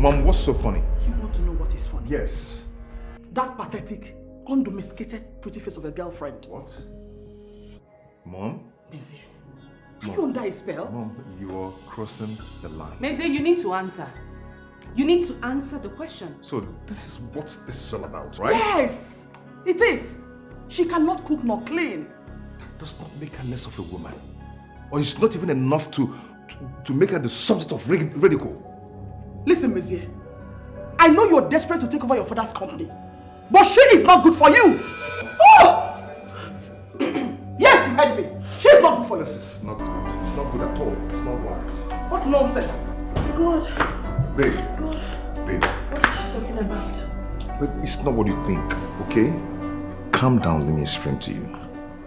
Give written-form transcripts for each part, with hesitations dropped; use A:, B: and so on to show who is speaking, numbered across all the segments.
A: Mom, what's so funny?
B: You want to know what is funny?
A: Yes.
B: That pathetic, undomesticated, pretty face of a girlfriend.
A: What? Mom?
B: Maisie, are you under a spell?
A: Mom, you are crossing the line.
C: Maisie, you need to answer. You need to answer the question.
A: So this is what this is all about, right?
B: Yes, it is. She cannot cook nor clean.
A: That does not make her less of a woman. Or it's not even enough to make her the subject of ridicule.
B: Listen, Maisie, I know you're desperate to take over your father's company, but she is not good for you. Oh! Yes, you heard me. She is not good for you.
A: This is not good. It's not good at all. It's not right.
B: What nonsense. God.
A: Babe.
B: God.
A: Babe.
B: What is she talking about?
A: But it's not what you think, okay? Calm down, let me explain to you.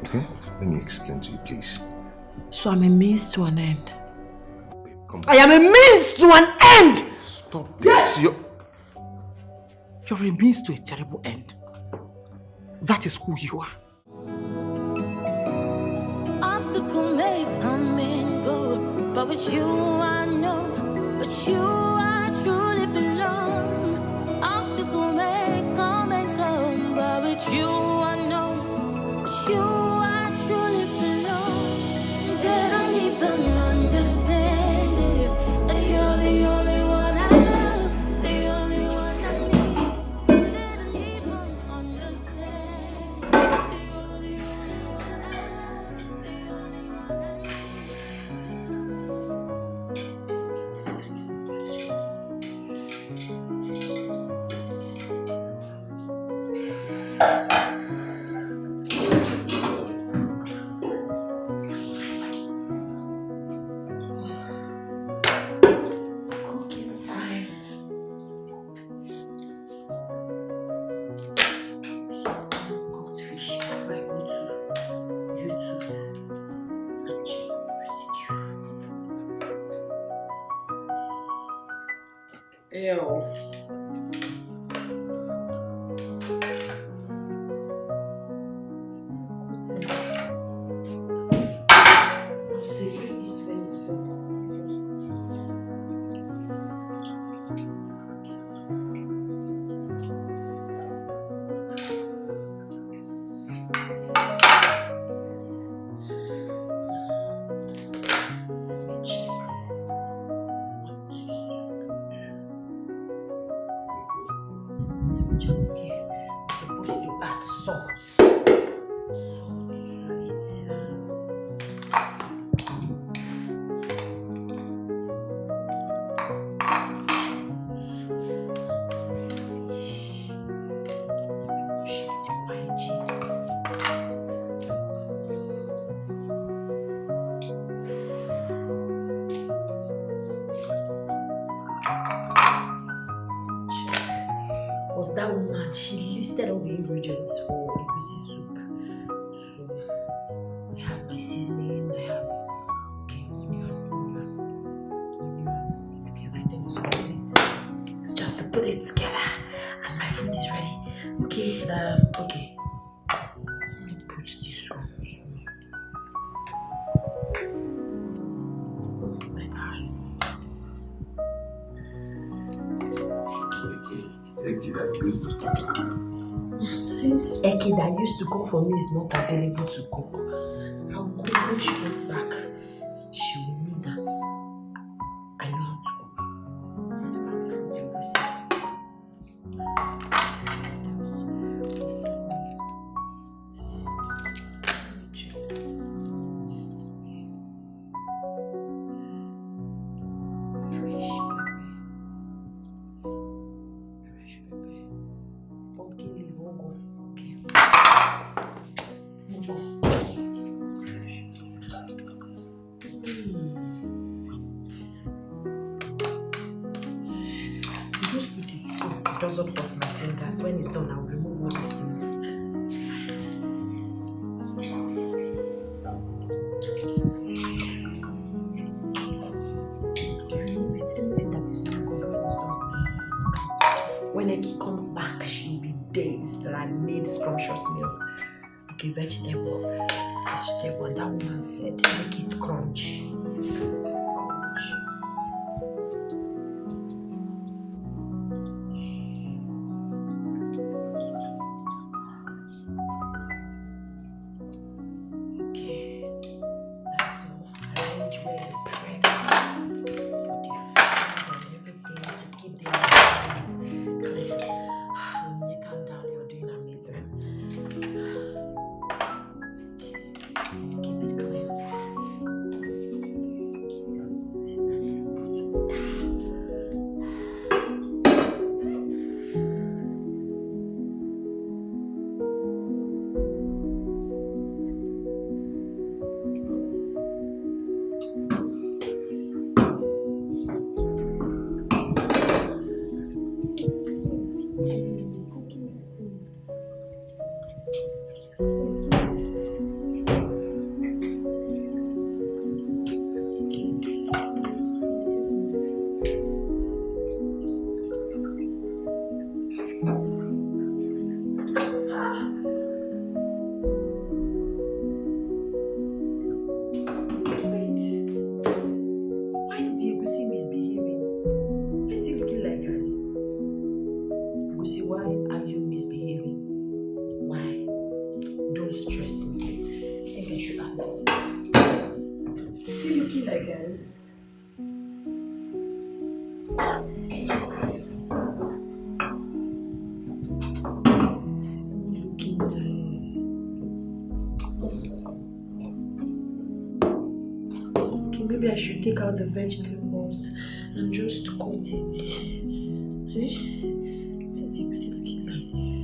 A: Okay? Let me explain to you, please.
D: So I'm a means to an end.
A: Babe, come on.
D: I am a means to an end!
A: Stop this.
B: Yes! You're a means to a terrible end. That is who you are.
E: Obstacle may come and go, but with you I know, but you I truly belong. Obstacle may come and go, but with you I know, but you I truly belong. They don't even understand it, that you're the only one I love, the only one I need. They don't even understand, the only one I love, the only one I need.
D: Cooking time. Cooked fish before I go to YouTube and check residue. Ew. I'll separate it when it's done. Okay, supposed to add salt. Salt to it. Because that woman, she listed all the ingredients for egusi soup. So I have my seasoning, I have onion, okay, everything is complete. It's just to put it together, and my food is ready. Okay, okay. Let me put this one. Oh, my eyes. Since Eke that used to cook for me is not available to cook, I'll go when she comes back. She will know that I know how to cook. Pumpkin leaf won't go. Okay. Move on. You just put it so it doesn't cut my fingers. When it's done, I'll remove all these things. Remove it. Anything that is not good when it's done. When Eki comes back, she'll be dazed that I made scrumptious meals. Okay, vegetable. And that woman said, make it crunchy. looking like Gary. This is not looking nice. Okay, maybe I should take out the vegetables and just coat it. Okay? Where's it looking like this?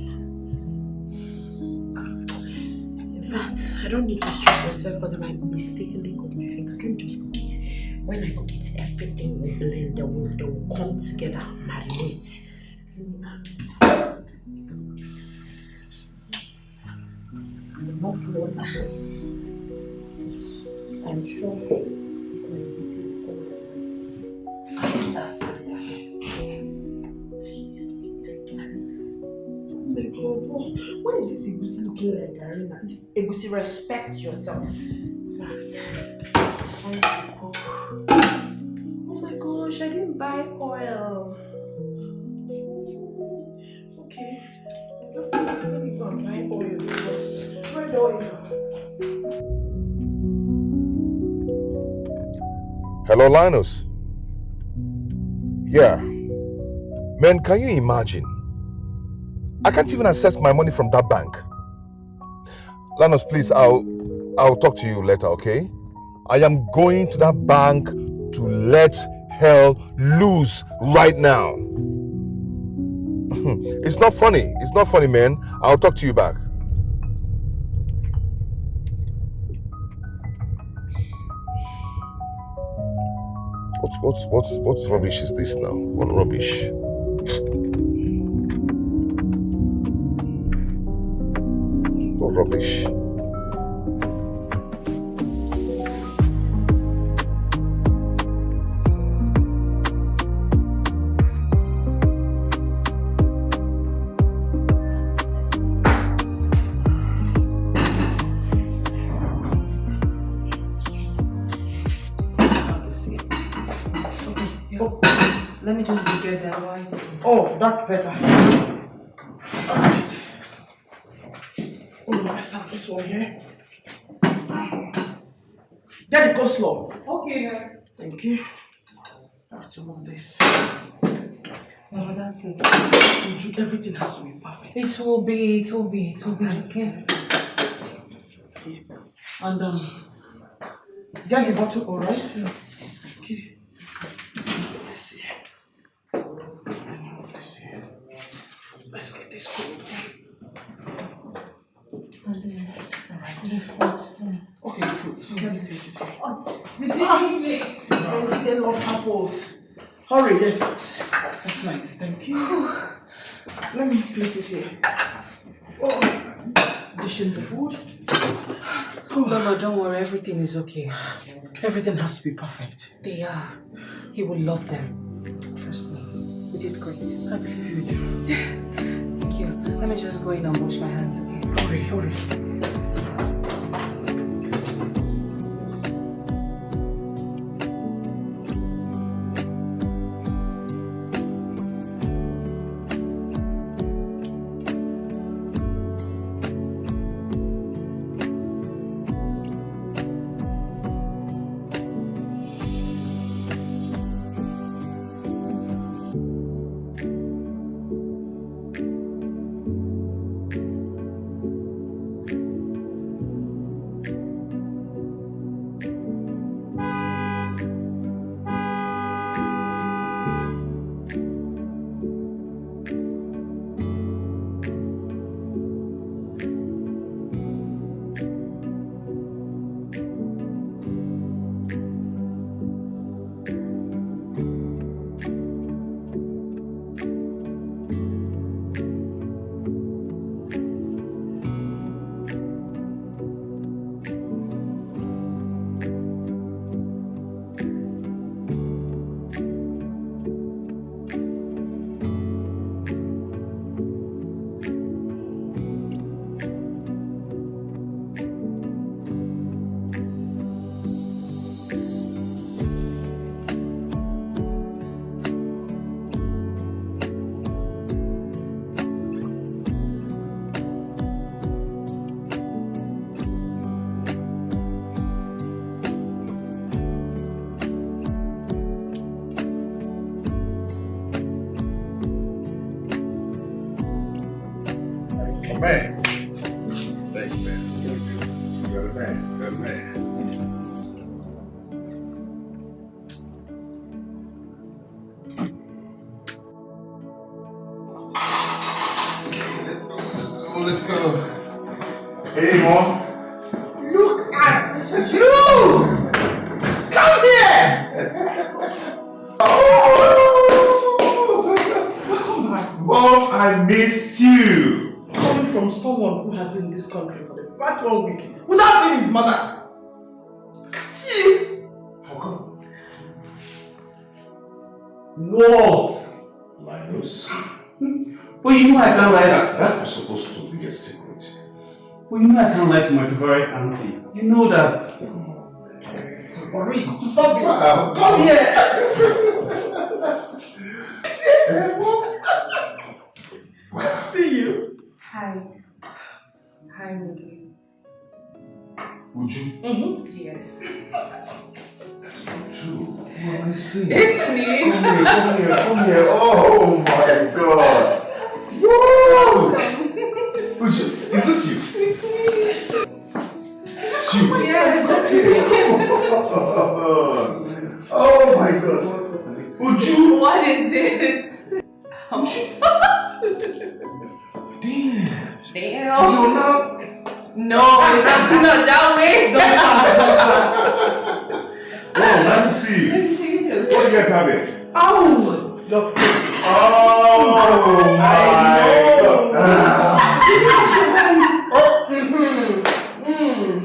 D: In fact, I don't need to stress myself because I might mistakenly cut my fingers. Let me just cook it. When I cook it, everything will blend. They will come together, marinate. Not water. I'm sure this might be all this. 5 stars like that. Oh my God, why is this egusi looking like Arena? This egusi, respect yourself. Fact. Oh my gosh, I didn't buy oil. Okay, just let me go and buy oil first. Red oil.
A: Hello, Linus. Yeah. Man, can you imagine? I can't even access my money from that bank. Linus, please, I'll talk to you later, okay? I am going to that bank to let hell loose right now. It's not funny. It's not funny, man. I'll talk to you back. What's rubbish is this now? What rubbish? What rubbish?
C: Let me just be good that way.
B: Oh, that's better. Alright. Oh, I have this one here. Get the coleslaw.
C: Okay, no.
B: Thank you. I have to move this.
C: Oh, that's it.
B: Everything has to be perfect.
C: It will be,
B: Right,
C: okay.
B: yes. And get the bottle, alright?
C: Yes.
B: Okay. This here. This here. Let's get this cold. Alright.
C: The fruit.
B: Okay, the fruits. Let me place it here.
C: Oh, we didn't eat.
B: There's a lot of apples. Hurry, yes. That's nice, thank you. Let me place it here. Oh, dishing the food.
C: No, don't worry. Everything is okay.
B: Everything has to be perfect.
C: They are. You will love them. Trust me. You did great.
B: I believe you do.
C: Thank you. Let me just go in and wash my hands, okay?
B: Hurry.
A: man. Thanks, man. You're the man. You're the man. Let's go. Hey, Mom.
B: Look at you! Come here! Welcome back.
A: Mom, I missed you.
B: Coming from someone who has been in this country for the past 1 week without seeing his mother. Look at you!
A: How come?
F: What?
A: Linus.
F: But you know I can't lie.
A: That was supposed to be a secret.
F: But you know I can't lie to my favorite auntie. You know that.
B: Worry. Stop it. Come here. Good to see you.
C: Hi. Hi, Lizzie.
A: Would you?
C: Yes.
A: That's not true. Who am I seeing?
C: It's me.
A: Come here. Oh my God. Woo! Would you? Is this you?
C: It's me.
A: Is this you?
C: Yes, that's me.
A: Oh my God. Would you?
C: What is it?
A: Damn.
C: Damn.
A: No, no.
C: No, that's not that way. Don't
A: Oh, nice to see you.
C: Nice to see you too.
A: What do you guys have here?
B: Oh, the food.
A: Oh my God.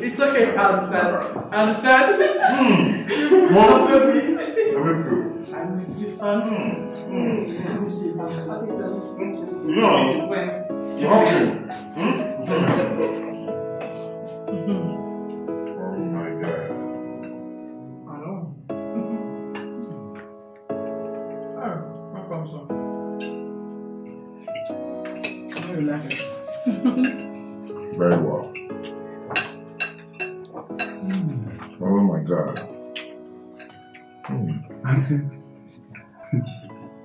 B: It's okay. I understand. I understand.
A: Mom.
B: Stop your please.
A: I'm
B: I miss you, son. I miss you, son.
C: Okay, so
A: No.
C: when?
A: Okay. Oh my God.
B: I know. Oh, welcome, son. How you like it?
A: Very well. Oh my God.
F: Auntie,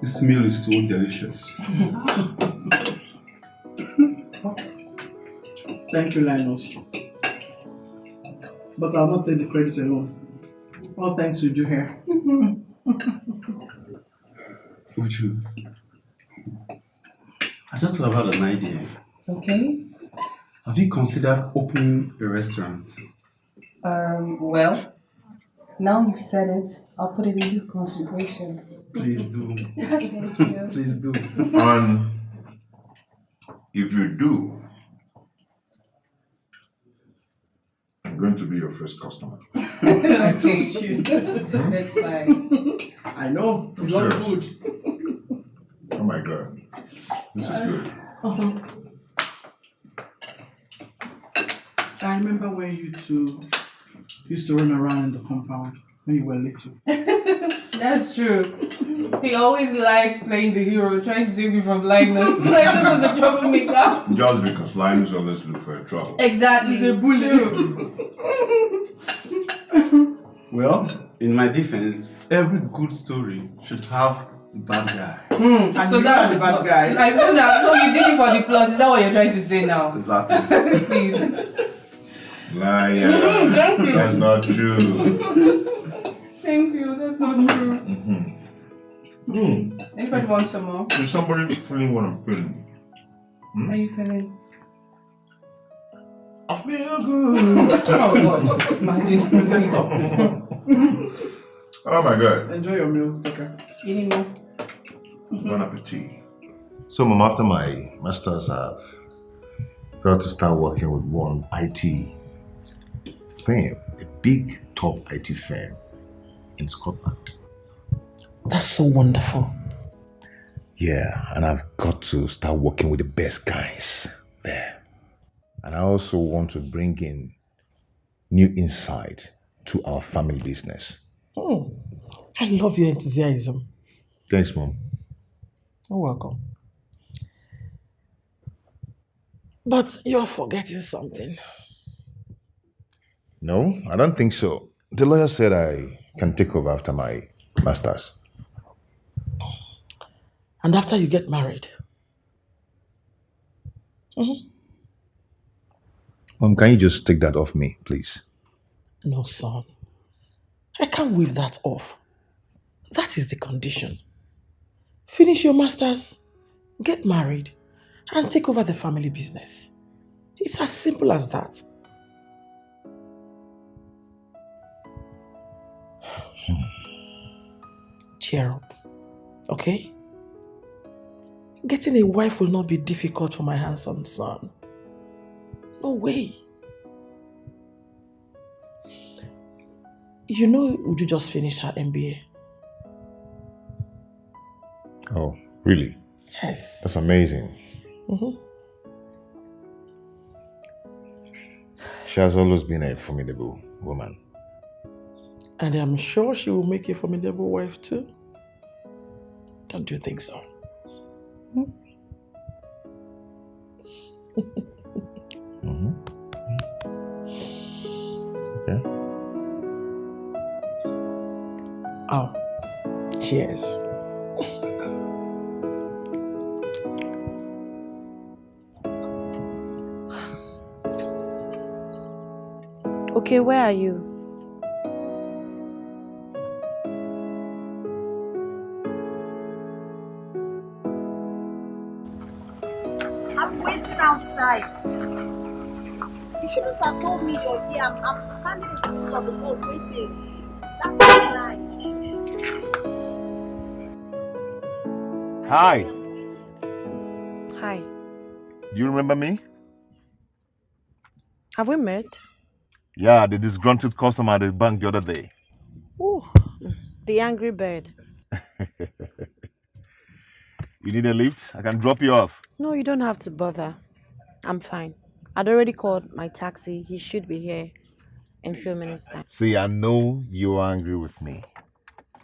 F: this meal is so delicious.
B: Thank you, Linus. But I'll not take the credit alone. All thanks to you here.
F: Uju, I just thought about an idea.
C: Okay.
F: Have you considered opening a restaurant?
C: Well, now you've said it, I'll put it into consideration.
F: Please do.
C: Thank you.
F: Please do.
A: And if you do, I'm going to be your first customer.
C: Okay, that's fine.
B: I know. You
A: Sure.
B: love food.
A: Oh my God. This is good.
B: I remember when you two used to run around in the compound when you were little.
C: That's true. He always likes playing the hero, trying to save me from Linus. Linus was a troublemaker.
A: Just because Linus always look for trouble.
C: Exactly.
B: He's a bully.
F: Well, in my defense, every good story should have a bad guy.
B: And
C: So
B: you
C: that's
B: are the bad guy.
C: I know that. So you did it for the plot. Is that what you're trying to say now?
F: Exactly.
C: Please.
A: Liar.
C: Thank you.
A: That's not true.
C: Thank you. That's not true. Anybody want some more?
A: Is somebody feeling what I'm feeling?
C: How are you feeling?
A: I feel good.
C: Oh God. Imagine.
B: Stop.
A: Oh my God.
B: Enjoy your meal, Tucker.
C: You need more?
A: Bon appetit. So, Mom, after my master's, I've got to start working with one IT firm, a big top IT firm in Scotland.
B: That's so wonderful.
A: Yeah, and I've got to start working with the best guys there. And I also want to bring in new insight to our family business.
B: I love your enthusiasm.
A: Thanks, Mom.
B: You're welcome. But you're forgetting something.
A: No, I don't think so. The lawyer said I can take over after my master's.
B: And after you get married.
A: Mom, can you just take that off me, please?
B: No, son. I can't wave that off. That is the condition. Finish your masters, get married, and take over the family business. It's as simple as that. Cheer up, okay? Getting a wife will not be difficult for my handsome son. No way. You know Uju just finished her MBA.
A: Oh, really?
B: Yes.
A: That's amazing. She has always been a formidable woman.
B: And I'm sure she will make a formidable wife too. Don't you think so?
A: It's okay.
B: Oh, cheers.
D: Okay, where are you?
G: I'm waiting outside. You shouldn't have told me you're here. I'm standing in the middle of the road waiting. That's not nice.
A: Hi.
D: Hi.
A: Do you remember me?
D: Have we met?
A: Yeah, the disgruntled customer at the bank the other day.
D: Oh, the angry bird.
A: You need a lift? I can drop you off.
D: No, you don't have to bother. I'm fine. I'd already called my taxi. He should be here in a few minutes' time.
A: See, I know you're angry with me.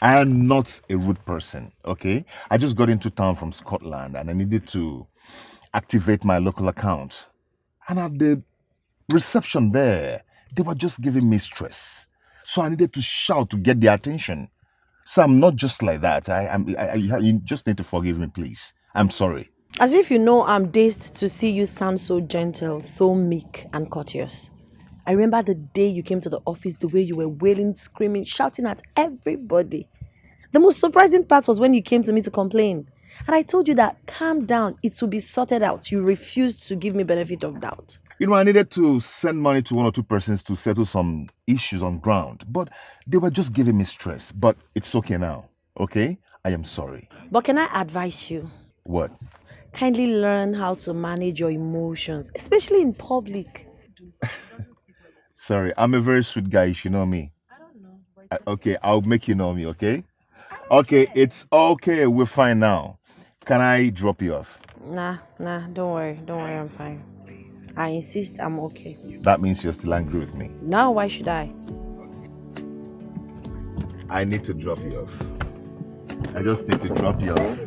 A: I am not a rude person, okay? I just got into town from Scotland and I needed to activate my local account. And at the reception there, they were just giving me stress. So I needed to shout to get their attention. So I'm not just like that. You just need to forgive me, please. I'm sorry.
D: As if you know I'm dazed to see you sound so gentle, so meek and courteous. I remember the day you came to the office, the way you were wailing, screaming, shouting at everybody. The most surprising part was when you came to me to complain. And I told you that, calm down, it will be sorted out. You refused to give me benefit of doubt.
A: You know, I needed to send money to one or two persons to settle some issues on ground, but they were just giving me stress. But it's okay now, okay? I am sorry.
D: But can I advise you?
A: What?
D: Kindly learn how to manage your emotions, especially in public.
A: Sorry, I'm a very sweet guy. You should know me. I don't know. Okay, I'll make you know me, okay? Okay, it's okay. We're fine now. Can I drop you off?
D: Nah, don't worry, I'm fine. I insist I'm okay.
A: That means you're still angry with me.
D: Now, why should I?
A: I need to drop you off. I just need to drop you off.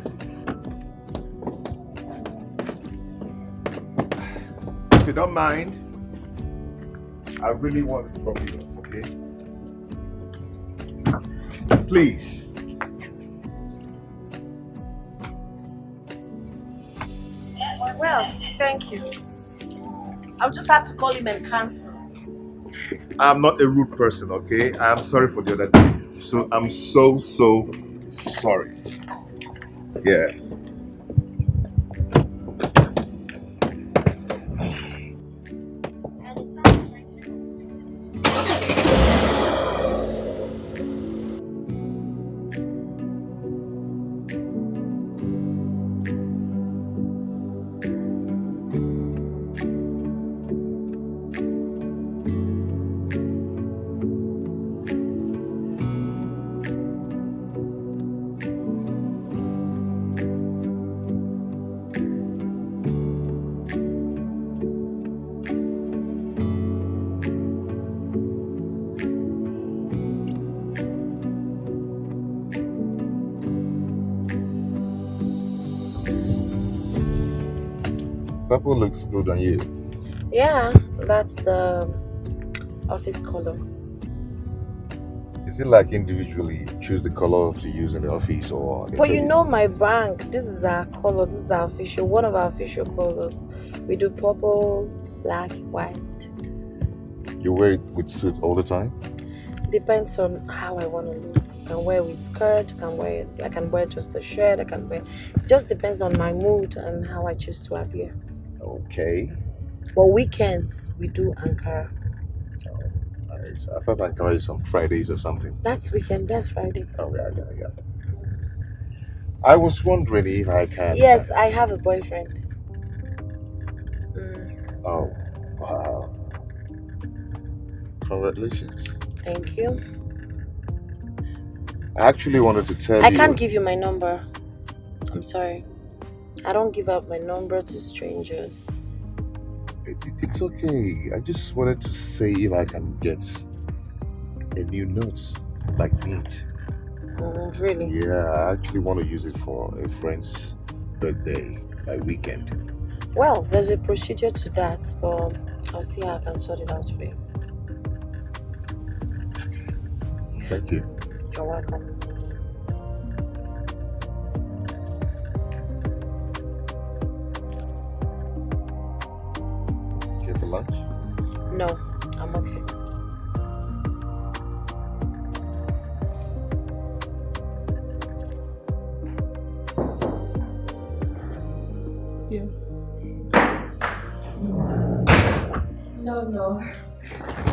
A: If you don't mind, I really want to drop you off, okay? Please.
G: Well, thank you. I'll just have to call him and cancel.
A: I'm not a rude person, okay? I'm sorry for the other day. So I'm so sorry. Yeah. Purple looks good on you.
D: Yeah, that's the office color.
A: Is it like individually choose the color to use in the office or?
D: But you know my bank, this is our color, one of our official colors. We do purple, black, white.
A: You wear it with suit all the time?
D: Depends on how I want to look. I can wear with skirt, I can wear just a shirt, it just depends on my mood and how I choose to appear.
A: Okay.
D: But weekends, we do Ankara.
A: Oh, nice. I thought Ankara is on Fridays or something.
D: That's weekend, that's Friday.
A: Oh, yeah. I was wondering if I can...
D: Yes, I have a boyfriend.
A: Oh, wow. Congratulations.
D: Thank you.
A: I actually wanted to tell you...
D: I can't give you my number. I'm sorry. I don't give out my number to strangers.
A: It's okay. I just wanted to say if I can get a new note, like mint.
D: Really?
A: Yeah, I actually want to use it for a friend's birthday by weekend.
D: Well, there's a procedure to that, but I'll see how I can sort it out for you.
A: Thank you.
D: You're welcome.
A: Here for lunch?
D: No, I'm okay.
B: Yeah.
C: No.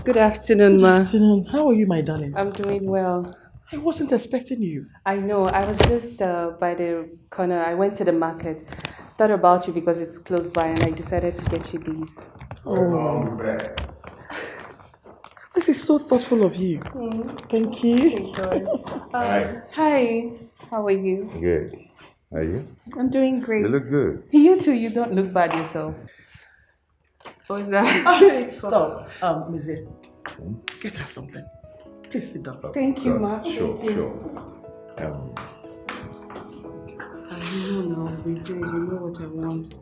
C: Good afternoon,
B: Good
C: ma.
B: afternoon. How are you, my darling?
C: I'm doing well.
B: I wasn't expecting you.
C: I know. I was just by the corner. I went to the market. Thought about you because it's close by, and I decided to get you these.
B: Oh, this is so thoughtful of you. Thank you.
C: Hi. How are you?
A: Good. Are you?
C: I'm doing great.
A: You look good.
C: You too. You don't look bad yourself. What was that?
B: Stop. Mize, get her something. Please sit down.
C: Thank you, ma.
A: Sure.
C: I know now. Rejoice, you know what I want.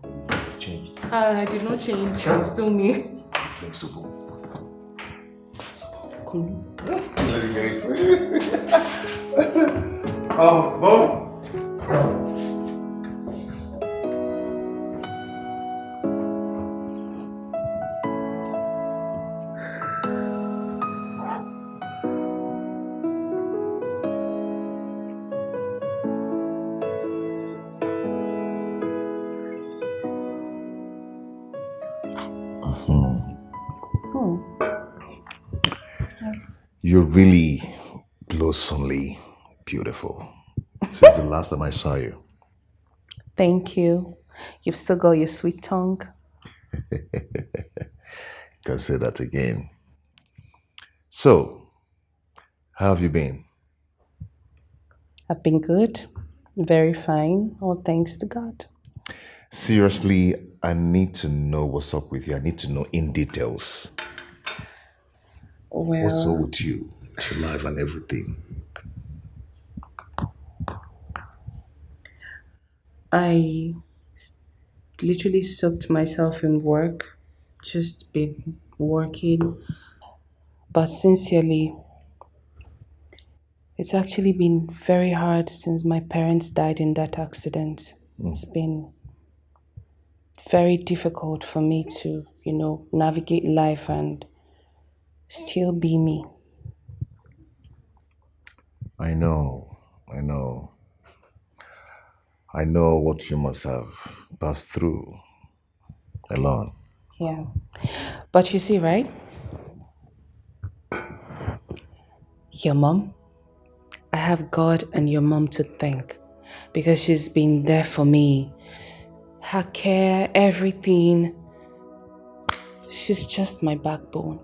A: Change.
C: I did not change. I'm still me.
A: Flexible.
B: Cool.
A: Let me get it for you. Mom.
C: Yes.
A: You're really blossomly beautiful since the last time I saw you.
C: Thank you. You've still got your sweet tongue.
A: Can say that again. So, how have you been?
C: I've been good. Very fine. All thanks to God.
A: Seriously, I need to know what's up with you. I need to know in details. What's up with you, your life and everything?
C: I literally soaked myself in work, just been working. But sincerely, it's actually been very hard since my parents died in that accident. It's been very difficult for me to, navigate life and still be me.
A: I know what you must have passed through alone.
C: Yeah. But you see, right? Your mom, I have God and your mom to thank because she's been there for me. Her care, everything. She's just my backbone.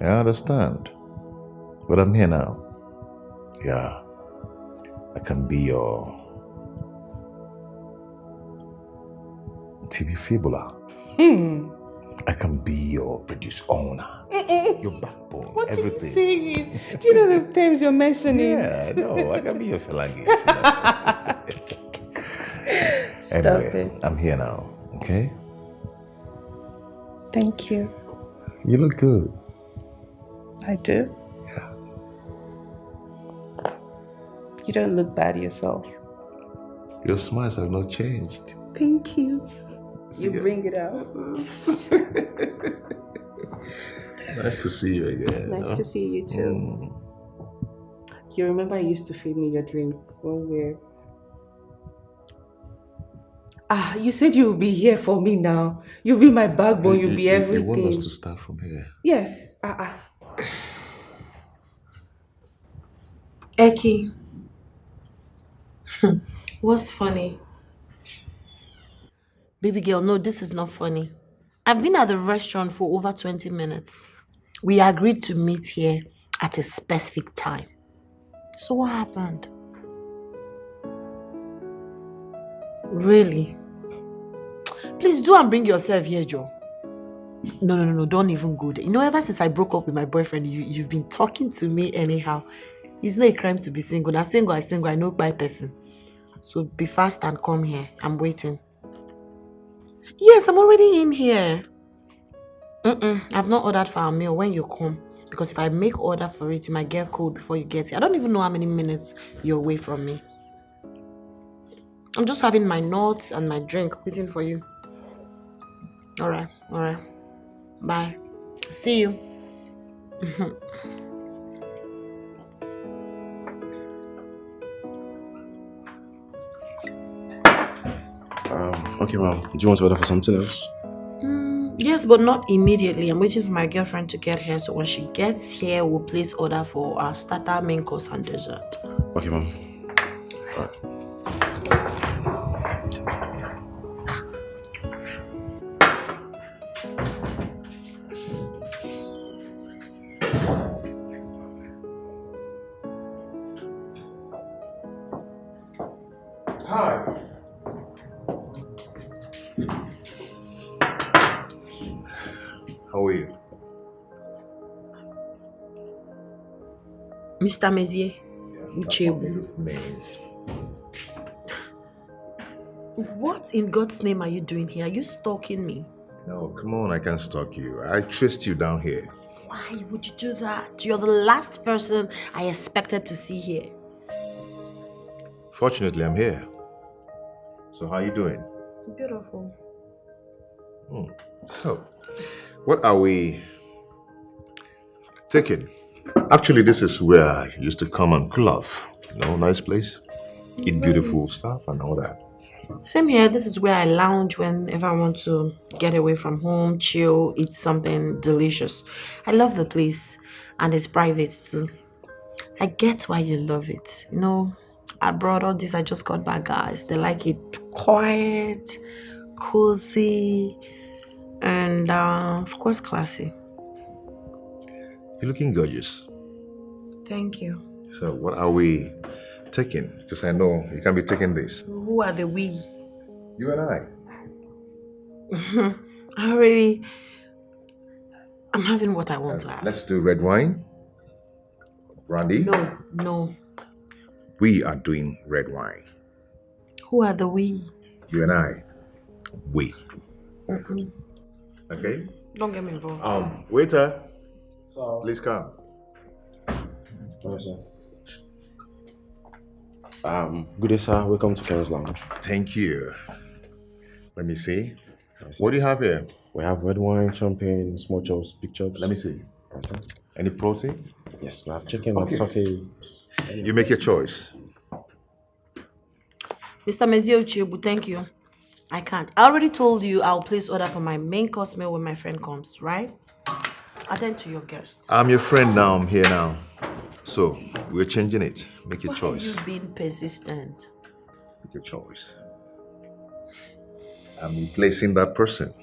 A: I understand. But I'm here now. Yeah. I can be your TV fibula. I can be your produce owner. Your backbone.
C: What
A: everything.
C: are you saying? Do you know the terms you're mentioning?
A: Yeah, no, I can be your phalanges.
C: Stop
A: anyway,
C: it.
A: I'm here now, okay?
C: Thank you.
A: You look good.
C: I do?
A: Yeah.
C: You don't look bad yourself.
A: Your smiles have not changed.
C: Thank you. You bring it out.
A: Nice to see you again.
C: Nice to see you too. You remember you used to feed me your drink when we're... you said you will be here for me now. You'll be my backbone, you'll be everything.
A: You want us to start from here?
C: Yes.
D: Eki. What's funny?
H: Baby girl, no, this is not funny. I've been at the restaurant for over 20 minutes. We agreed to meet here at a specific time. So what happened? Really? Please do and bring yourself here, Joe. No, don't even go there. You know, ever since I broke up with my boyfriend, you've been talking to me anyhow. It's not a crime to be single. Now single, I know by person. So be fast and come here. I'm waiting. Yes, I'm already in here. I've not ordered for our meal when you come. Because if I make order for it, it might get cold before you get here. I don't even know how many minutes you're away from me. I'm just having my nuts and my drink waiting for you. Alright. Bye. See you.
I: Okay, ma'am. Do you want to order for something else?
H: Yes, but not immediately. I'm waiting for my girlfriend to get here. So when she gets here, we'll place order for our starter, main course, and dessert.
I: Okay, ma'am. Alright.
A: Hi. How are you?
H: Mr. Mezier. What in God's name are you doing here? Are you stalking me?
A: No, come on, I can't stalk you. I traced you down here.
H: Why would you do that? You're the last person I expected to see here.
A: Fortunately, I'm here. So how are you doing?
H: Beautiful.
A: So, what are we taking? Actually, this is where I used to come and cool off. You know, nice place. Eat beautiful stuff and all that.
H: Same here. This is where I lounge whenever I want to get away from home, chill, eat something delicious. I love the place and it's private too. I get why you love it. You know, I brought all this. I just got back, guys. They like it quiet, cozy, and of course classy.
A: You're looking gorgeous.
H: Thank you.
A: So what are we taking? Because I know you can't be taking this.
H: Who are the we?
A: You and I.
H: I'm having what I want to have.
A: Let's do red wine. Brandy.
H: No.
A: We are doing red wine.
H: Who are the we?
A: You and I. We. Okay?
H: Don't get me involved.
A: Waiter. Please come.
I: Okay, sir. Good day, sir. Welcome to Ken's Lounge.
A: Thank you. Let me see. What do you have here?
I: We have red wine, champagne, small chops, big chops.
A: Let me see.
I: Yes, sir.
A: Any protein?
I: Yes, we have chicken,
A: Okay.
I: turkey.
A: You make your choice.
H: Mr. Mezier Uchebu, thank you. I can't. I already told you I'll place order for my main course meal when my friend comes, right? Attend to your guest.
A: I'm your friend now. I'm here now. So, we're changing it. Make your
H: Why
A: choice.
H: are you being persistent?
A: Make your choice. I'm replacing that person.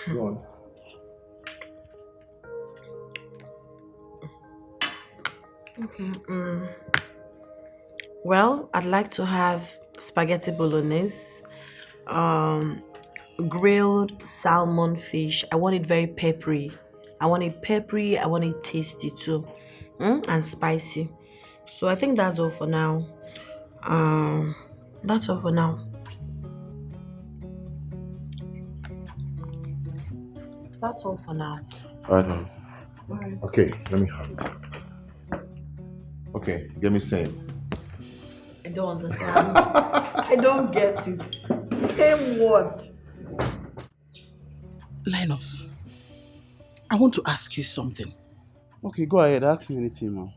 A: Go on.
H: Okay. Well, I'd like to have spaghetti bolognese, grilled salmon fish. I want it very peppery. I want it tasty too, and spicy. So I think that's all for now. That's all for now. That's all for now.
I: All right, ma'am.
A: Okay, let me have it. Okay, get me same.
D: don't understand. I don't get it. Same word.
B: Linus, I want to ask you something.
F: Okay, go ahead. Ask me anything, mom.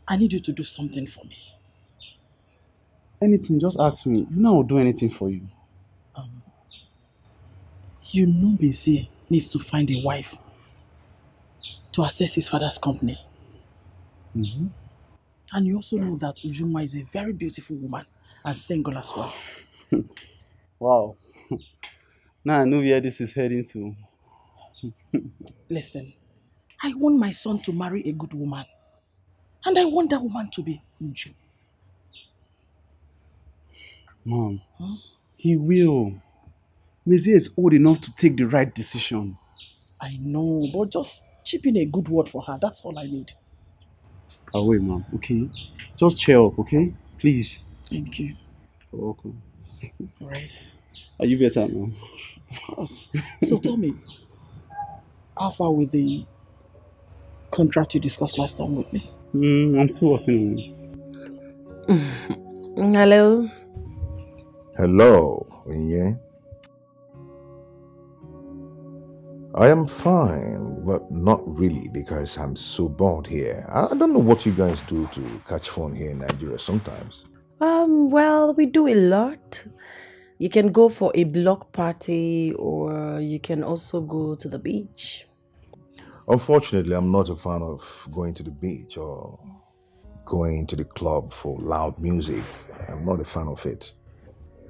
B: I need you to do something for me.
F: Anything, just ask me. You know I'll do anything for you.
B: You know Beze needs to find a wife to assess his father's company.
F: Mm-hmm.
B: And you also know that Ujunwa is a very beautiful woman and single as well.
F: Wow. Now I know where this is heading to.
B: Listen, I want my son to marry a good woman. And I want that woman to be Uju.
F: Mom, he will. Beze is old enough to take the right decision.
B: I know, but just chip in a good word for her. That's all I need.
F: I'll wait, Mom. Okay? Just cheer up, okay? Please.
B: Thank you.
F: You're welcome.
B: All right.
F: Are you better now?
B: Of course. So tell me, how far with the contract you discussed last time with me?
F: I'm still working on it.
C: Hello?
A: Hello, yeah. I am fine, but not really because I'm so bored here. I don't know what you guys do to catch fun here in Nigeria sometimes.
H: Well, we do a lot. You can go for a block party or you can also go to the beach.
A: Unfortunately, I'm not a fan of going to the beach or going to the club for loud music. I'm not a fan of it.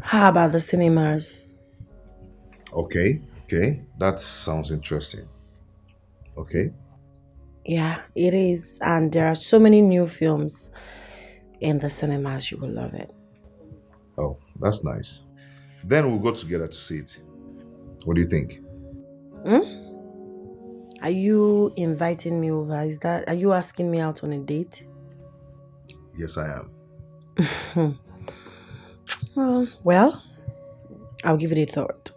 H: How about the cinemas?
A: Okay, that sounds interesting. Okay.
H: Yeah, it is. And there are so many new films in the cinemas. You will love it.
A: Oh, that's nice. Then we'll go together to see it. What do you think?
H: Are you inviting me over? Are you asking me out on a date?
A: Yes, I am.
H: Well, I'll give it a thought.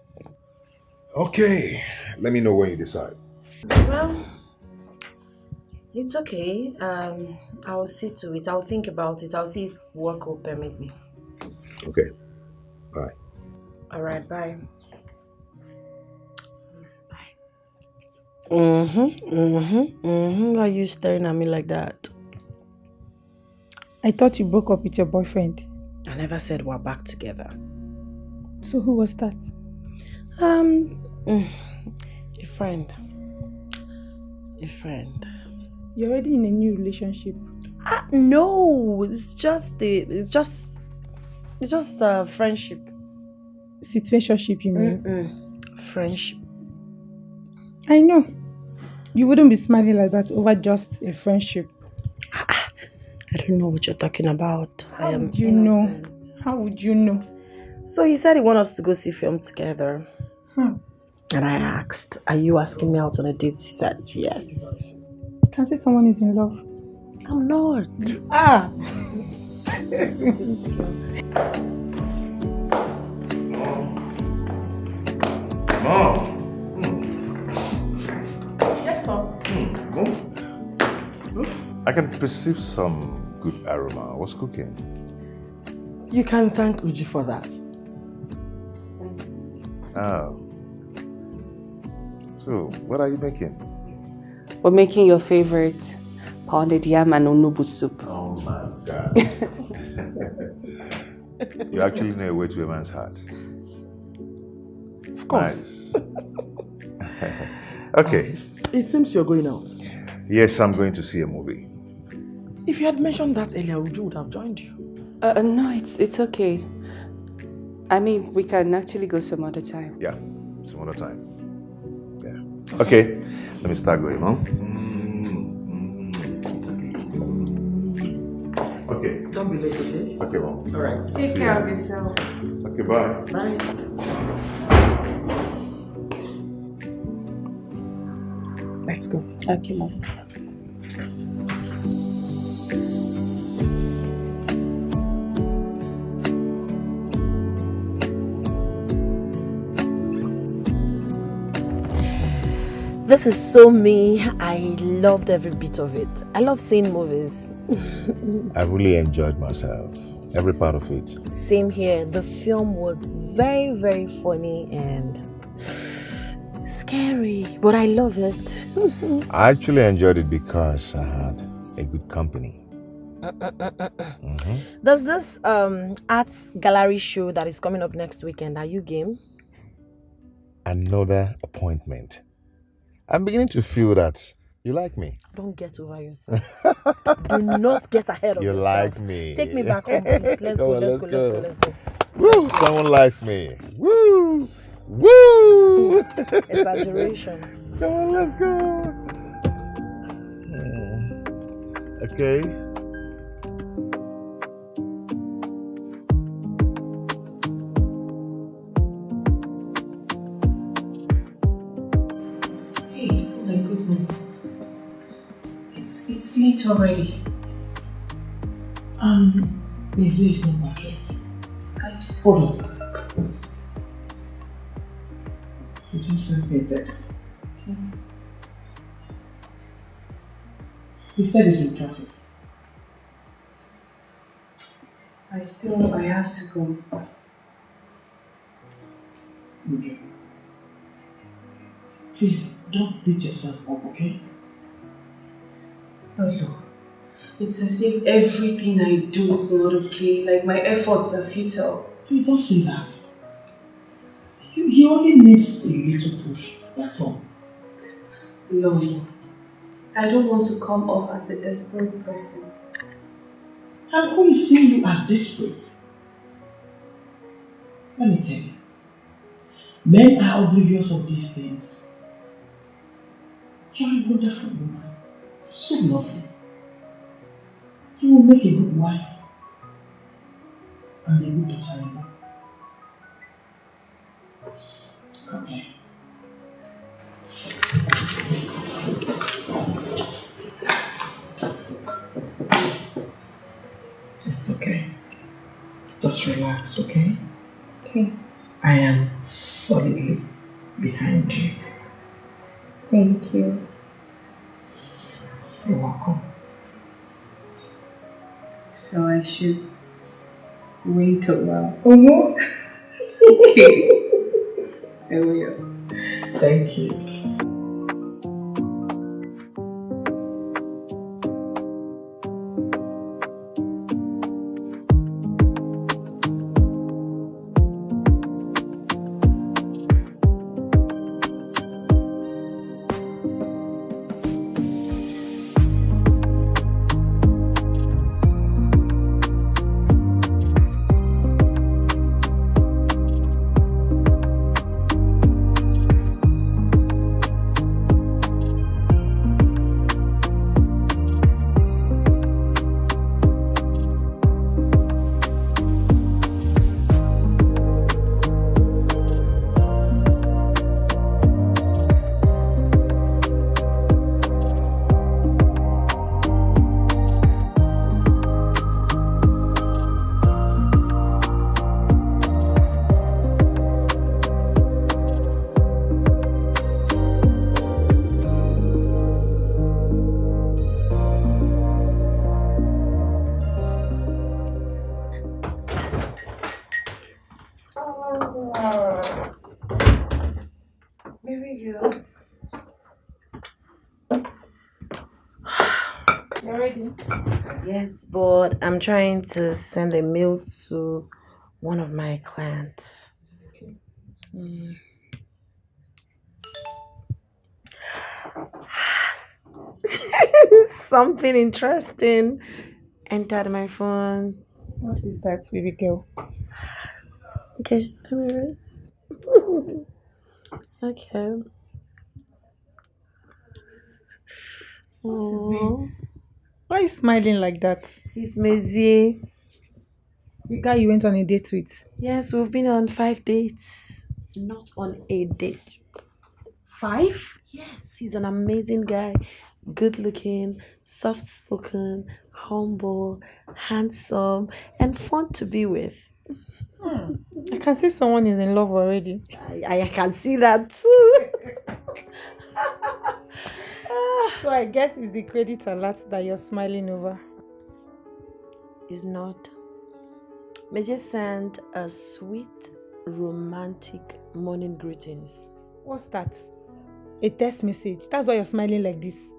A: Okay, let me know when you decide.
H: Well, it's okay. I'll see to it. I'll think about it. I'll see if work will permit me.
A: Okay, bye.
H: All right, bye. Why are you staring at me like that?
J: I thought you broke up with your boyfriend.
H: I never said we're back together.
J: So who was that?
H: A friend.
J: You're already in a new relationship.
H: No, it's just a friendship.
J: Situationship, you mean?
H: Friendship.
J: I know. You wouldn't be smiling like that over just a friendship.
H: I don't know what you're talking about.
J: How would you know? How would you know?
H: So he said he wanted us to go see film together. And I asked, are you asking me out on a date? He said, yes.
J: Can say someone is in love.
H: I'm not.
A: Mom!
H: Yes, sir.
A: I can perceive some good aroma. What's cooking?
B: You can thank Uji for that.
A: So, what are you making?
C: We're making your favorite pounded yam and onubu soup.
A: Oh my God. You actually know a way to a man's heart.
B: Of course.
A: Nice. Okay.
B: It seems you're going out.
A: Yes, I'm going to see a movie.
B: If you had mentioned that earlier, Uju would have joined you.
C: No, it's okay. I mean, we can actually go some other time.
A: Yeah, some other time. Yeah. Okay, let me start going, Mom. Okay.
B: Don't be late, okay?
A: Okay, Mom.
B: All right.
C: Take care of yourself.
A: Okay, bye.
B: Bye. Let's go.
C: Okay, Mom.
D: This is so me. I loved every bit of it. I love seeing movies.
A: I really enjoyed myself. Every part of it.
D: Same here. The film was very, very funny and scary, but I love it.
A: I actually enjoyed it because I had a good company.
D: There's this arts gallery show that is coming up next weekend. Are you game?
A: Another appointment. I'm beginning to feel that you like me.
D: Don't get over yourself. Do not get ahead of yourself.
A: You like me.
D: Take me back home, please. Let's go.
A: Woo! Someone likes me. Woo! Woo!
D: Exaggeration.
A: Come on, let's go. Okay.
B: It's late already. Busy is not back yet. Hold on. You just sent me a text. Okay. He said he's in traffic. I have to go. Okay. Please don't beat yourself up, okay?
C: No. It's as if everything I do is not okay, like my efforts are futile.
B: Please don't say that. He only needs a little push, that's all.
C: Lord, I don't want to come off as a desperate person.
B: And who is seeing you as desperate? Let me tell you, men are oblivious of these things. You're a wonderful woman, so lovely. You will make a good wife and a good daughter-in-law. Come here. It's okay. Just relax, okay?
J: Okay.
B: I am solidly behind you.
J: Thank you.
B: You're welcome.
C: So I should wait a while.
J: Okay.
C: I will.
B: Thank you.
D: Yes, but I'm trying to send a mail to one of my clients. Something interesting entered my phone.
J: What is that, baby girl?
D: Okay, let me read. Okay.
J: What is it? Why are you smiling like that?
D: It's Mezier.
J: The guy you went on a date with?
D: Yes, we've been on 5 dates. Not on a date.
J: 5?
D: Yes, he's an amazing guy. Good looking, soft spoken, humble, handsome, and fun to be with.
J: I can see someone is in love already.
D: I can see that too.
J: So I guess it's the credit alert that you're smiling over.
D: It's not. Meji sent a sweet, romantic morning greetings.
J: What's that? A text message. That's why you're smiling like this.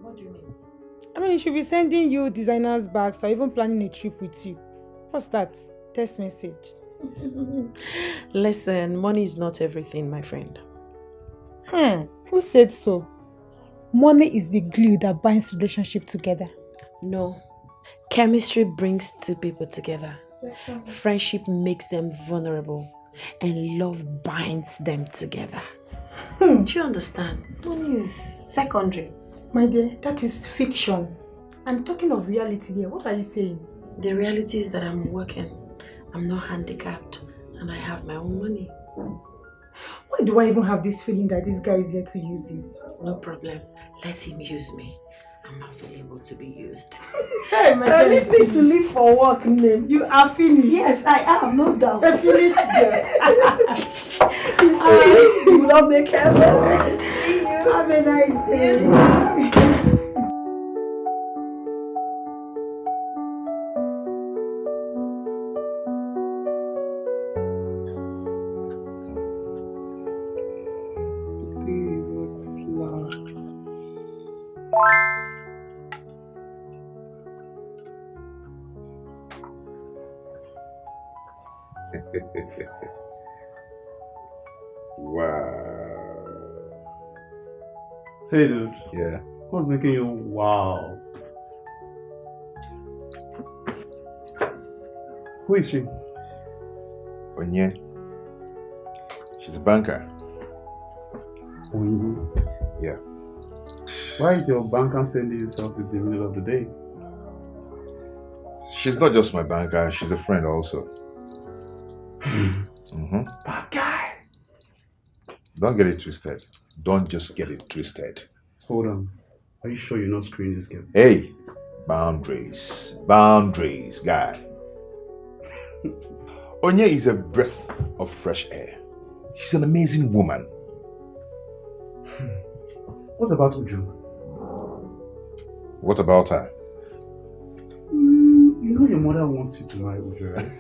D: What do you mean?
J: I mean, he should be sending you designers bags or even planning a trip with you. What's that? Text message.
D: Listen, money is not everything, my friend.
J: Who said so? Money is the glue that binds relationship together.
D: No. Chemistry brings two people together. Friendship makes them vulnerable. And love binds them together. Do you understand? Money is secondary.
J: My dear, that is fiction. I'm talking of reality here. What are you saying?
D: The reality is that I'm working. I'm not handicapped. And I have my own money.
J: Why do I even have this feeling that this guy is here to use you?
D: No problem. Let him use me. I'm available to be used.
J: Hey, my dear.
D: Permit me to leave for work, name.
J: You are finished.
D: Yes, I am, no doubt.
J: You're finished there.
D: You see, you will not make heaven. See you.
J: Have a nice day.
A: Wow.
F: Hey, dude.
A: Yeah.
F: What's making you wow? Who is she?
A: Onye. She's a banker. Yeah.
F: Why is your banker sending you selfies in the middle of the day?
A: She's not just my banker, she's a friend also.
F: Bad guy.
A: Don't get it twisted. Don't just get it twisted.
F: Hold on. Are you sure you're not screwing this girl?
A: Hey, boundaries. Boundaries, guy. Onye is a breath of fresh air. She's an amazing woman.
F: What about Uju?
A: What about her?
F: You know your mother wants you to marry Uju, right?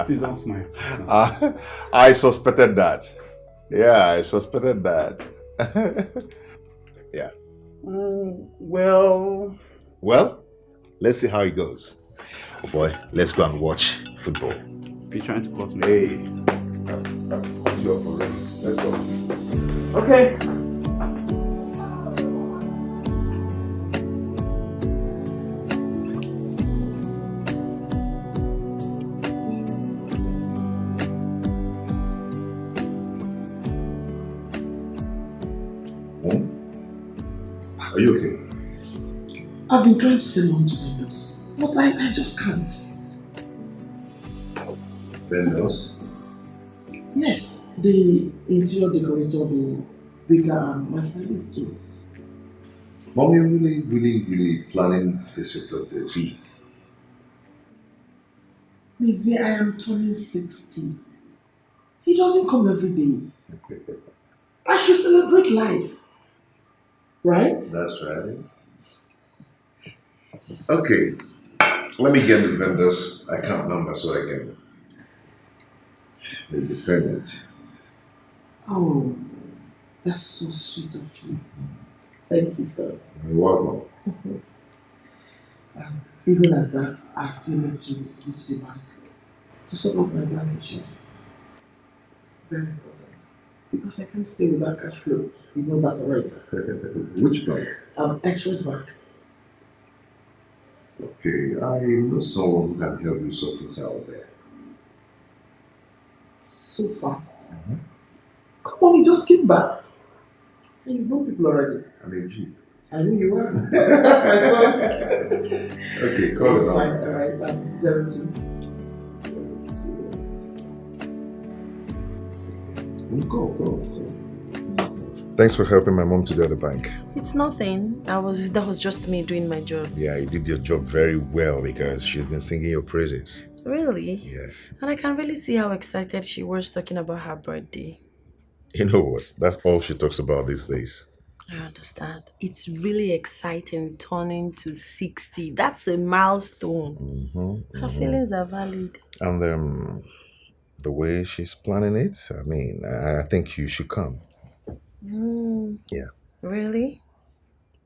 F: Please don't smile.
A: I suspected that. Yeah, I suspected that. Yeah.
F: Well,
A: let's see how it goes. Oh boy, let's go and watch football.
F: you're trying to cut me.
A: Hey. Let's go.
F: Okay.
A: Are you okay?
B: I've been trying to say no to vendors, but I just can't.
A: Vendors?
B: Yes, the interior decorator, the baker, and my stylist too.
A: Mom, you're really planning this at the big.
B: Mizzy, I am turning 60. He doesn't come every day. I should celebrate life. Right?
A: That's right. Okay, let me get the vendor's account number so I can make the payment.
B: Oh, that's so sweet of you. Thank you, sir.
A: You're welcome.
B: Even as that, I still need to go to the bank to sort out my bank issues. Very important. Because I can't stay without cash flow. You know that already.
A: Which bank?
B: Express Bank.
A: Okay, I know someone who can help you sort things out there.
B: So fast. Come on, you just came back. And you've known people already.
A: I'm a G.
B: I know you are. That's my son.
A: Okay, call it
B: Fine,
A: out.
B: alright, 02.
A: Go. Thanks for helping my mom today at the bank.
H: It's nothing. That was just me doing my job.
A: Yeah, you did your job very well because she's been singing your praises.
H: Really?
A: Yeah.
H: And I can really see how excited she was talking about her birthday.
A: You know what? That's all she talks about these days.
H: I understand. It's really exciting turning to 60. That's a milestone. Her feelings are valid.
A: And the way she's planning it, I mean, I think you should come. Yeah.
H: Really?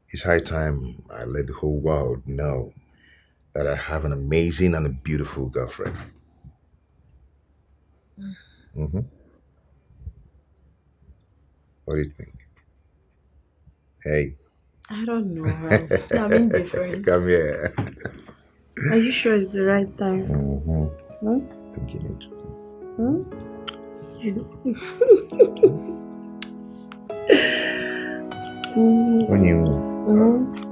A: It's high time I let the whole world know that I have an amazing and a beautiful girlfriend. What do you think? Hey.
H: I don't know. I'm indifferent.
A: Come here.
H: Are you sure it's the right time?
A: I think you need to. When you.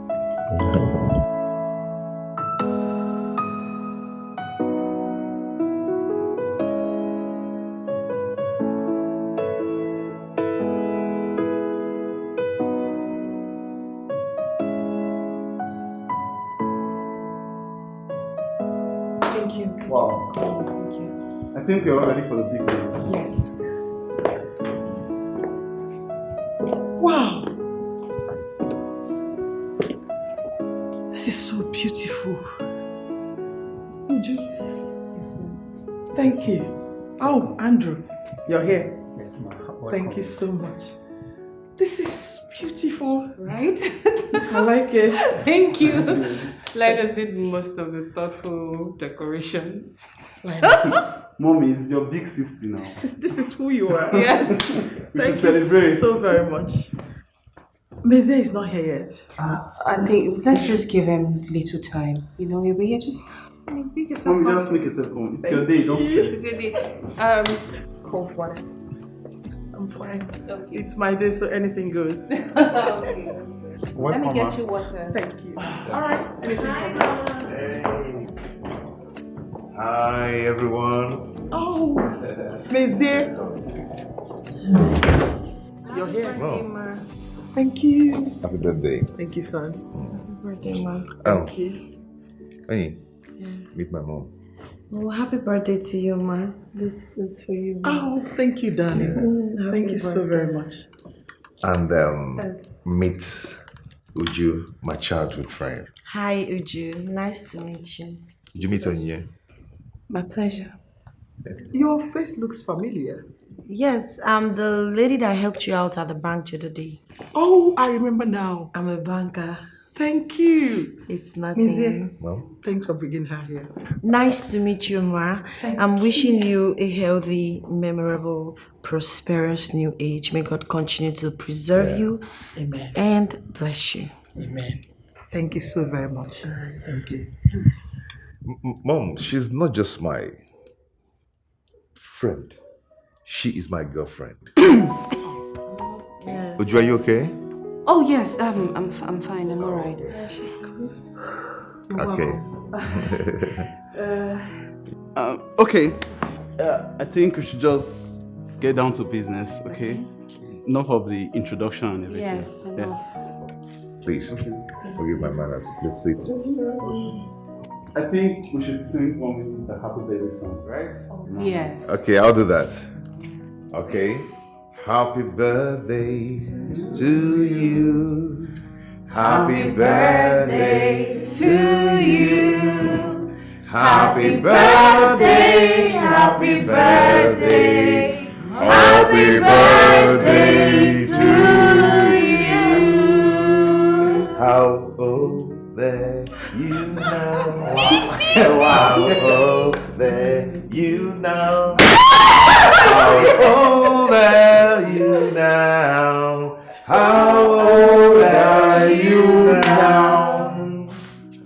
H: Thank you.
F: Wow.
H: Thank you.
F: I think we're all ready for the big day.
H: Yes.
B: Wow! This is so beautiful. Uju.
H: Yes, ma'am.
B: Thank you. Oh, Andrew, you're here.
F: Yes, ma'am.
B: Thank you so much. This is beautiful.
C: Right?
B: I like it.
C: Thank you. Linus did most of the thoughtful decoration.
B: Linus,
F: Mommy, it's your big sister now.
B: this is who you are.
C: Yes.
B: Thank
F: should
B: you
F: celebrate.
B: so very much. Meze is not here yet.
C: I think let's just give him little time. You know, he'll be here. Just make yourself
F: Mommy, just make yourself home. It's your day, don't stress.
C: Cold water.
B: I'm fine.
C: Okay.
B: It's my day, so anything goes.
C: Okay. Let me get you water.
B: Thank you. All right. Anything
A: Hi, everyone.
B: Oh, Meze. You're here.
A: Wow.
B: Thank you.
A: Happy birthday.
B: Thank you, son.
H: Happy birthday, Mom.
B: Thank you.
A: Hey,
H: Yes.
A: meet my mom.
H: Well, happy birthday to you, Ma. This is for you. Ma.
B: Oh, thank you, darling.
H: Happy
B: Thank you so
H: birthday.
B: very much.
A: And meet Uju, my childhood friend.
H: Hi, Uju. Nice to meet you.
A: Did you meet her here?
C: My pleasure.
B: Your face looks familiar.
H: Yes, I'm the lady that helped you out at the bank the other day.
B: Oh, I remember now.
H: I'm a banker.
B: Thank you.
H: It's nothing.
B: Meze,
A: No?
B: thanks for bringing her here.
H: Nice to meet you, Ma. I'm wishing you a healthy, memorable, prosperous new age. May God continue to preserve you
B: Amen.
H: and bless you.
B: Amen. Thank you so very much. Thank you.
A: Mom, she's not just my friend. She is my girlfriend.
H: Yeah.
A: Uju, are you okay?
C: Oh yes, I'm fine. I'm alright.
H: She's cool.
A: Okay.
F: Okay. I think we should just get down to business, okay? Enough of the introduction and everything.
C: Yes, enough.
A: Please, forgive my manners. Just sit.
F: I think we should sing Mommy the happy birthday song, right?
C: Yes.
A: Okay, I'll do that. Okay. Happy birthday to you. Happy birthday to you. Happy birthday, happy birthday, happy birthday to you. How old are you now? How old are you now? How old are you now? How old are you now?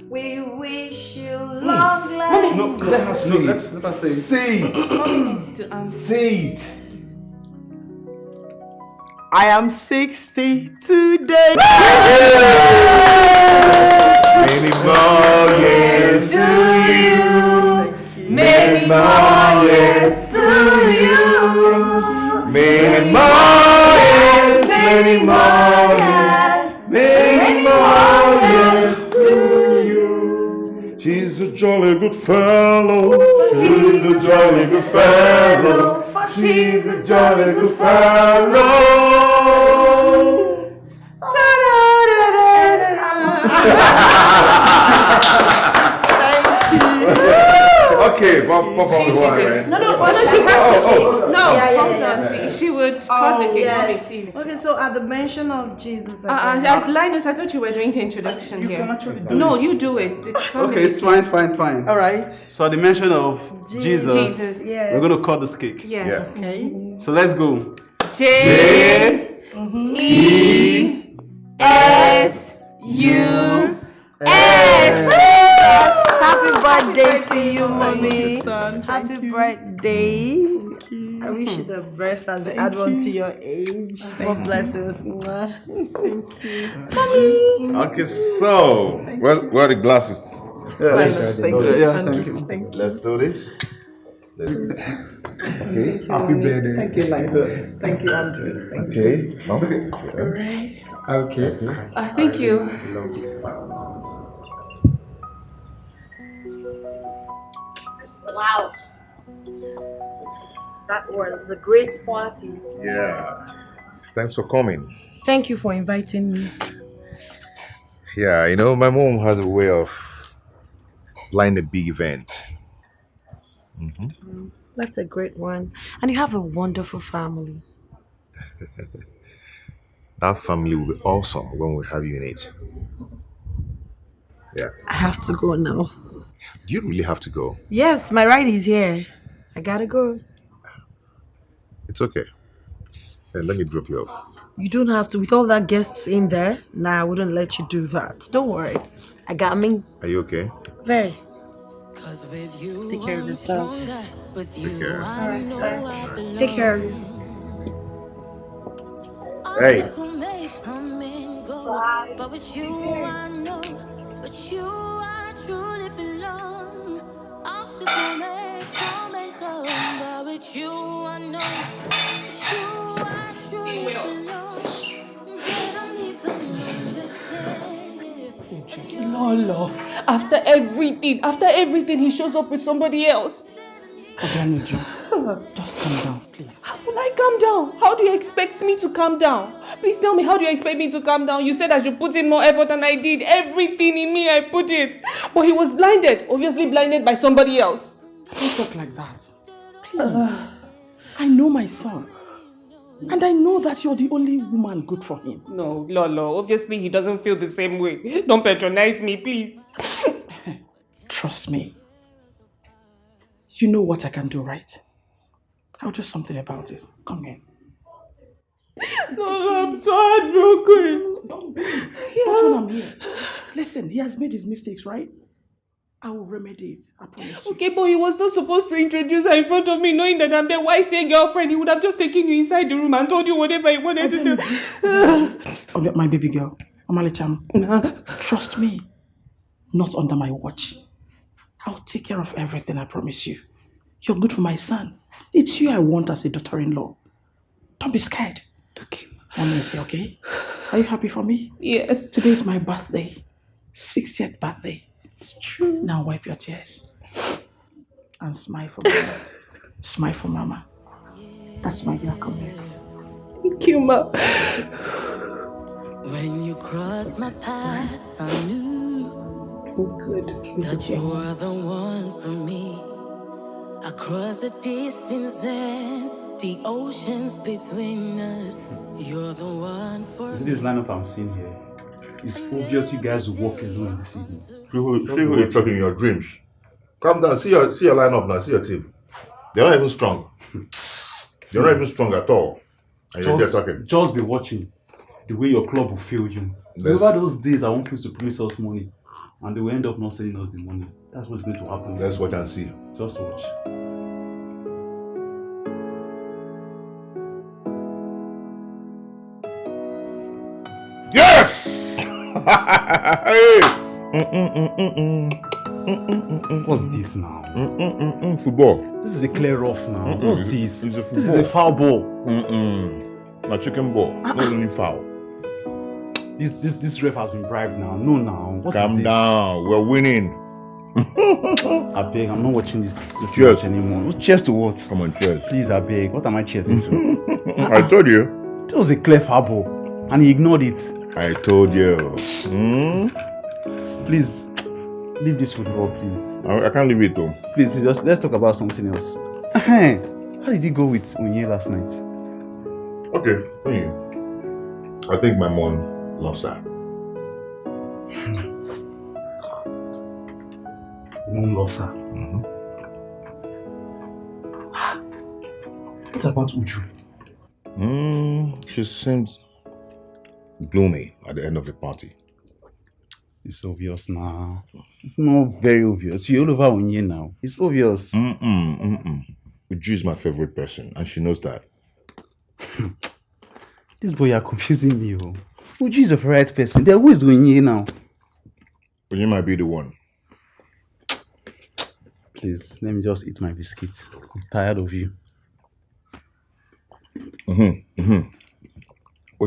H: We wish you long life.
A: No, let her say it.
F: Let her say it.
A: Say it.
C: Mommy needs to answer.
A: Say it.
B: I am 60 today.
A: Many more years to you. Many more years to you. Many more years. Many good fellow. She's a jolly good fellow. She's a jolly good fellow. Okay, Papa, right?
D: No,
C: She would cut the cake for me, please.
D: Okay, so at the mention of Jesus.
C: Linus, I thought you were doing the introduction here.
F: can actually do
C: No,
F: it.
C: you do it. It's
F: Okay, it's fine.
H: All right.
F: So at the mention of Jesus,
C: Jesus.
D: Yes.
F: we're going to cut this cake.
C: Yes.
A: Yeah.
H: Okay.
F: So let's go.
C: J-E-S-U-S.
D: Happy birthday to you, mommy. Happy birthday. I wish you the best as you add on to your age. God bless us.
A: Okay, so where are the glasses?
F: Yes.
H: Thank you.
F: Yeah, thank you.
A: Let's do this. Okay.
F: Happy birthday.
H: Thank you, Linus. Thank you, Andrew.
A: Okay.
F: Okay.
C: Thank you.
D: Wow. That was a great party.
A: Yeah. Thanks for coming.
D: Thank you for inviting me.
A: Yeah, you know, my mom has a way of planning a big event.
D: That's a great one. And you have a wonderful family.
A: That family will be awesome when we have you in it. Yeah.
D: I have to go now.
A: Do you really have to go?
D: Yes, my ride is here. I gotta go.
A: It's okay. Then let me drop you off.
D: You don't have to. With all that guests in there, nah, I wouldn't let you do that. Don't worry. I got me.
A: Are you okay?
D: Very.
E: Take care of yourself.
A: Take care.
D: Take care of you.
A: Hey.
E: But with you I know, but you I truly belong. Obstacle may come and go, but with you I know, but you I truly belong. They don't even understand it.
C: Lolo, after everything, he shows up with somebody else.
B: Just calm down, please.
C: How will I calm down? How do you expect me to calm down? Please tell me, how do you expect me to calm down? You said I should put in more effort than I did. Everything in me, I put in. But he was blinded, obviously blinded by somebody else.
B: Don't talk like that. Please. I know my son. And I know that you're the only woman good for him.
C: No, Lolo, obviously he doesn't feel the same way. Don't patronize me, please.
B: Trust me. You know what I can do, right? I'll do something about it. Come here.
C: Lolo, I'm so heartbroken.
B: That's when I'm here. Listen, he has made his mistakes, right? I will remedy it. I promise you.
C: Okay, but he was not supposed to introduce her in front of me, knowing that I'm their wife, say girlfriend. He would have just taken you inside the room and told you whatever he wanted to do.
B: Oh, my baby girl. Amalicham. Trust me. Not under my watch. I'll take care of everything, I promise you. You're good for my son. It's you I want as a daughter-in-law. Don't be scared. Okay. I'm gonna say, okay? Are you happy for me?
C: Yes.
B: Today is my birthday. 60th birthday.
C: It's true.
B: Now wipe your tears. And smile for mama. Smile for mama. That's my girl. Come here.
C: Thank you, Ma.
E: When you crossed my path, I knew that you were the one for me. Across the distance and the oceans between us, you're the one for
F: Is it this lineup I'm seeing here? It's obvious you guys will walk alone this evening.
A: See who you're talking in your dreams. Calm down. See your lineup now. See your team. They're not even strong. They're not even strong at all. And you're just talking.
F: Just be watching the way your club will fail you.
A: Let's-
F: Over those days, I want people to promise us money, and they will end up not sending us the money. That's what's going to happen.
A: Let's watch and see.
F: Just watch.
A: Yes! Hey!
F: What's this now?
A: Football.
F: This is a clear off now. What's this?
A: It's a
F: This is a foul ball.
A: My chicken ball. Not only foul.
F: This ref has been bribed now. No, now. What is
A: Calm
F: this?
A: down. We're winning.
F: I beg, I'm not watching this
A: Cheers.
F: match anymore. Cheers to what?
A: Come on, cheers.
F: Please, I beg. What am I cheersing to?
A: I told you.
F: That was a clear foul ball, and he ignored it.
A: I told you.
F: Please, leave this football, please.
A: I can't leave it though.
F: Please, let's talk about something else. How did you go with Unye last night?
A: Okay. I think my mom loves her.
F: Mom loves her. What about Uju?
A: She seems gloomy at the end of the party.
F: It's obvious now. It's not very obvious. You're all over Unye now. It's obvious.
A: Uju is my favorite person, and she knows that.
F: This boy, you're confusing me. Oh. Uju is a right person. Then who is Unye now?
A: Uju might be the one.
F: Please, let me just eat my biscuits. I'm tired of you.
A: Wait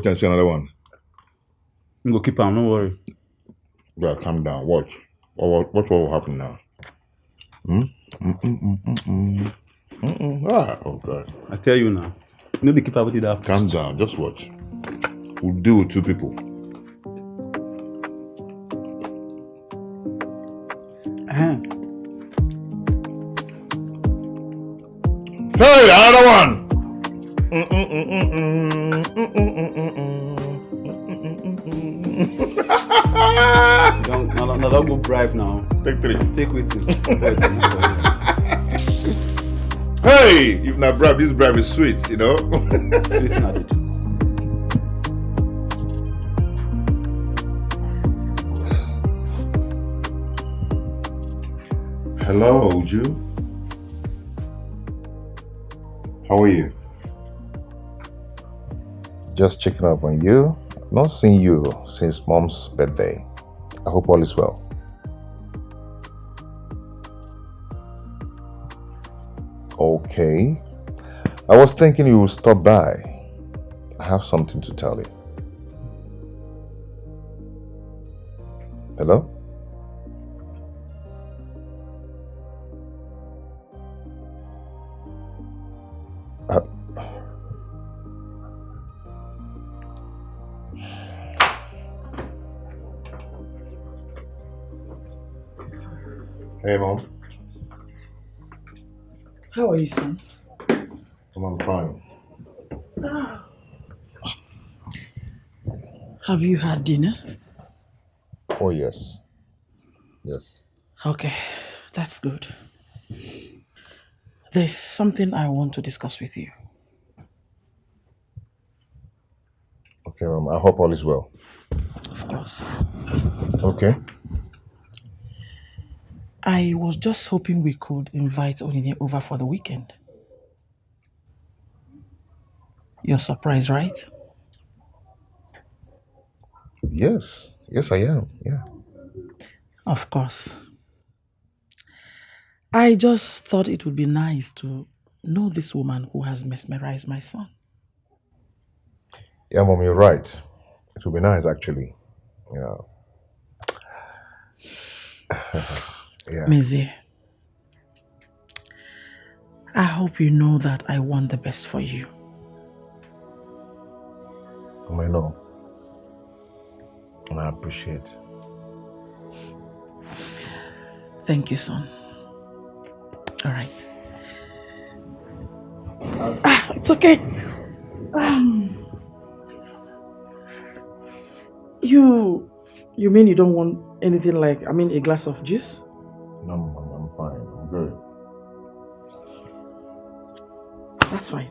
A: and see another one.
F: I'm going to keep on, don't worry.
A: Yeah, calm down. Watch. What will happen now? Oh God.
F: I tell you now. You know the keeper did that.
A: Calm down. Just watch. We'll deal with two people. Hey, another one.
F: Don't go bribe now.
A: Take 3.
F: Take with it.
A: Hey, if not bribe, this bribe is sweet, you know.
F: Sweet added.
A: Hello, Uju. How are you? Just checking up on you. Not seen you since Mom's birthday. I hope all is well. Okay. I was thinking you would stop by. I have something to tell you. Hello? Hey, Mom.
B: How are you, son?
A: I'm fine.
B: Have you had dinner?
A: Oh, yes. Yes.
B: Okay, that's good. There's something I want to discuss with you.
A: Okay, Mom. I hope all is well.
B: Of course.
A: Okay.
B: I was just hoping we could invite Onine over for the weekend. You're surprised, right?
A: Yes. Yes, I am. Yeah.
B: Of course. I just thought it would be nice to know this woman who has mesmerized my son.
A: Yeah, Mom, you're right. It would be nice, actually. Yeah. Yeah.
B: Maisie, I hope you know that I want the best for you.
A: I know. And I appreciate.
B: Thank you, son. All right. It's okay. You mean you don't want anything like, a glass of juice?
A: No, Mom, I'm fine. I'm good.
B: That's fine.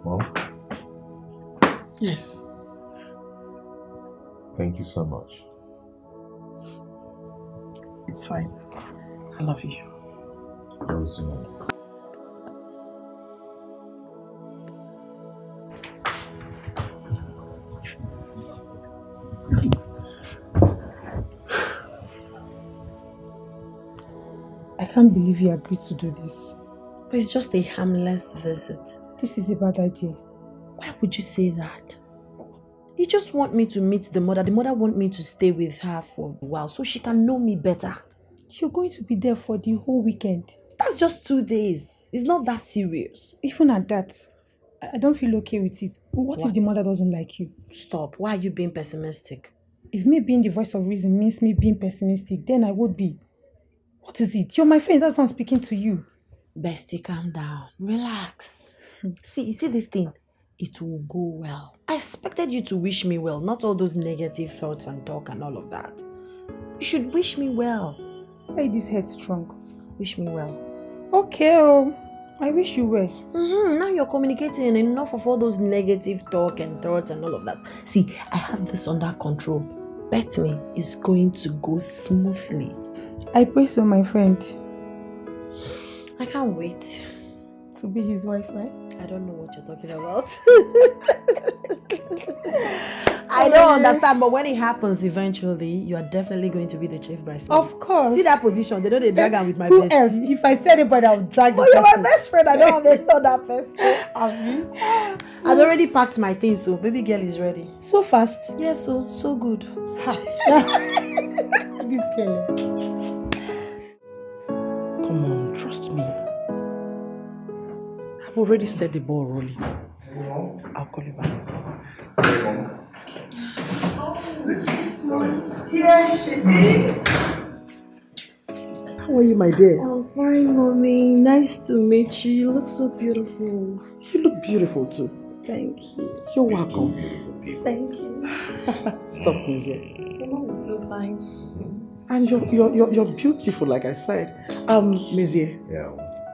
A: Mom,
B: Yes.
A: thank you so much.
B: It's fine. I love you.
A: Very soon.
J: I can't believe you agreed to do this.
D: But it's just a harmless visit.
J: This is a bad idea.
D: Why would you say that? You just want me to meet the mother. The mother wants me to stay with her for a while so she can know me better.
J: You're going to be there for the whole weekend.
H: That's just 2 days. It's not that serious.
J: Even at that, I don't feel okay with it. What
H: Why?
J: if the mother doesn't like you?
H: Stop. Why are you being pessimistic?
J: If me being the voice of reason means me being pessimistic, then I would be. What is it? You're my friend. That's why I'm speaking to you.
H: Bestie, calm down. Relax. You see this thing? It will go well. I expected you to wish me well, not all those negative thoughts and talk and all of that. You should wish me well.
J: Why this head strong?
H: Wish me well.
J: Okay, I wish you well.
H: Now you're communicating enough of all those negative talk and thoughts and all of that. See, I have this under control. Bet me, it's going to go smoothly.
J: I pray so, my friend.
H: I can't wait.
J: To be his wife, right?
H: I don't know what you're talking about. I don't understand, but when it happens eventually, you are definitely going to be the chief bridesmaid.
J: Of course.
H: See that position? They know they drag her with my
J: Who
H: best.
J: else? If I said anybody, I'll drag the
H: Oh, you're
J: person.
H: my best friend. I don't know that person. I've already packed my things, so baby girl is ready.
J: So fast.
H: Yes, so good.
J: This girl.
B: Come on, trust me. I've already set the ball rolling. I'll call you back.
H: Here she is.
B: How are you, my dear?
H: I'm fine, mommy. Nice to meet you. You look so beautiful.
B: You look beautiful too.
H: Thank you.
B: You're welcome.
H: Thank you.
B: Stop, Mizzy.
H: Your mom is so fine.
B: And you're beautiful, like I said. Mizzy,
A: Yeah.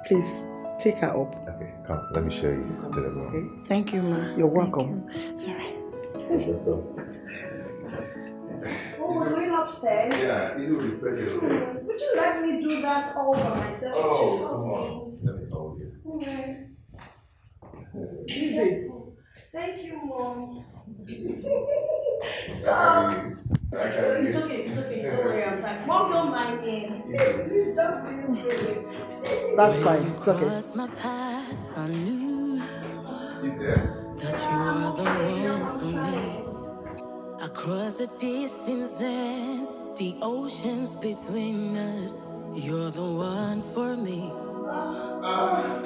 B: please take her up.
A: Okay, come. Let me show you to the room.
B: Okay?
H: Thank you, ma.
B: You're welcome.
H: Alright.
A: Let's go.
G: Oh, we're going upstairs.
A: Yeah, it will be ready.
G: Would you let me do that all by myself?
A: Oh,
G: too?
A: come on. Let me hold you.
G: Okay.
B: Easy.
G: Thank you, Mom.
A: Stop.
G: It's okay. Don't worry, I'm fine. Mom, don't mind me. It's just being silly.
B: That's fine. It's okay.
E: Crossed my path, I knew
A: You there?
E: that you were the one for me. Across the distance and the oceans between us, you're the one for me.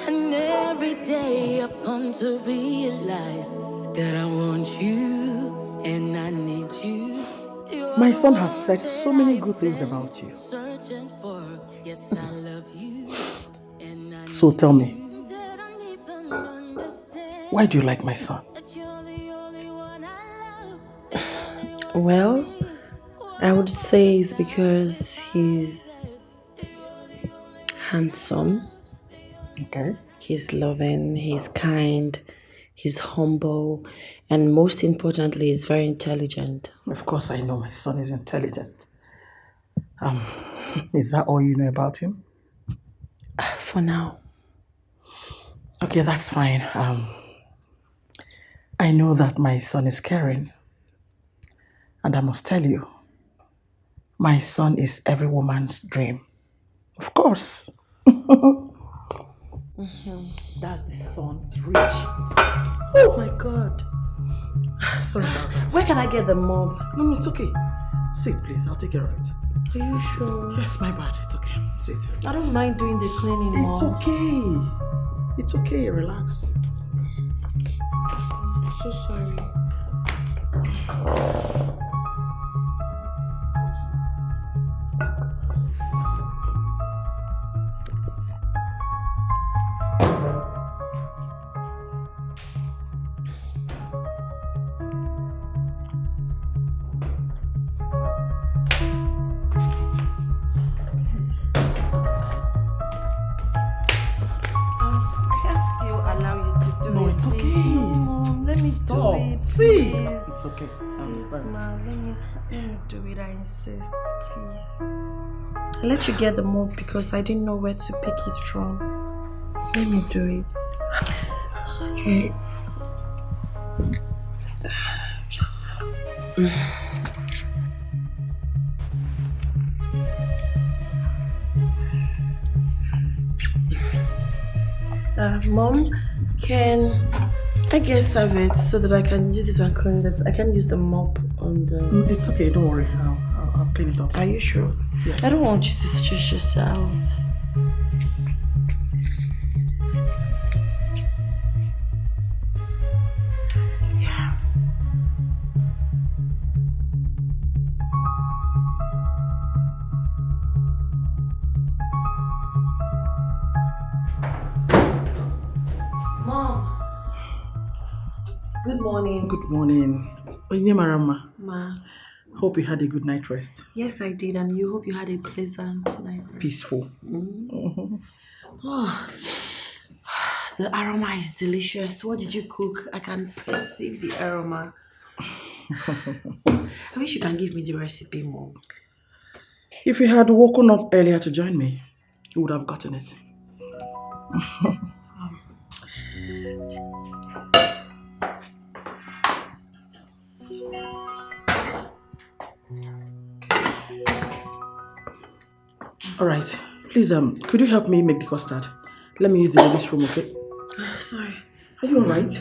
E: And every day I've come to realize that I want you and I need you.
B: My son has said so many good things about you.
E: Searching for, yes, I love you. And I
B: So tell me,
E: need that I even understand
B: why do you like my son?
E: that you're the only one I love.
H: Well, I would say it's because he's handsome,
B: Okay.
H: he's loving, he's kind, he's humble, and most importantly, he's very intelligent.
B: Of course, I know my son is intelligent. Is that all you know about him?
H: For now.
B: Okay, that's fine. I know that my son is caring. And I must tell you, my son is every woman's dream. Of course. That's the son, rich.
H: Oh my God.
B: Sorry about that.
H: Where can I get the mop?
B: No, it's okay. Sit, please. I'll take care of it.
H: Are you sure?
B: Yes, my bad. It's okay. Sit.
H: I don't mind doing the cleaning,
B: It's
H: Mom.
B: okay. It's okay. Relax.
H: I'm so sorry. I can't still allow you to do
B: No,
H: it.
B: it's
H: please.
B: okay.
H: No, Mom, let me
B: Stop.
H: do it.
B: Sit.
H: Please.
B: It's okay. I
H: Please,
B: understand.
H: Ma, let me do it. I insist, please. I let you get the mop because I didn't know where to pick it from. Let me do it. Okay. Mom, can I get serve it so that I can use it and clean this? I can use the mop on the...
B: It's okay. Don't worry. I'll Clean it up.
H: Are you sure?
B: Yes.
H: I don't want you to stress yourself. Yeah. Mom. Good morning.
B: Good morning. Marama.
H: Ma.
B: Hope you had a good night rest.
H: Yes, I did, and you hope you had a pleasant night.
B: Peaceful.
H: Oh, the aroma is delicious. What did you cook? I can perceive the aroma. I wish you can give me the recipe, Mom.
B: If you had woken up earlier to join me, you would have gotten it. All right. Please, could you help me make the custard? Let me use the ladies' room, okay?
H: Sorry.
B: Are you all right?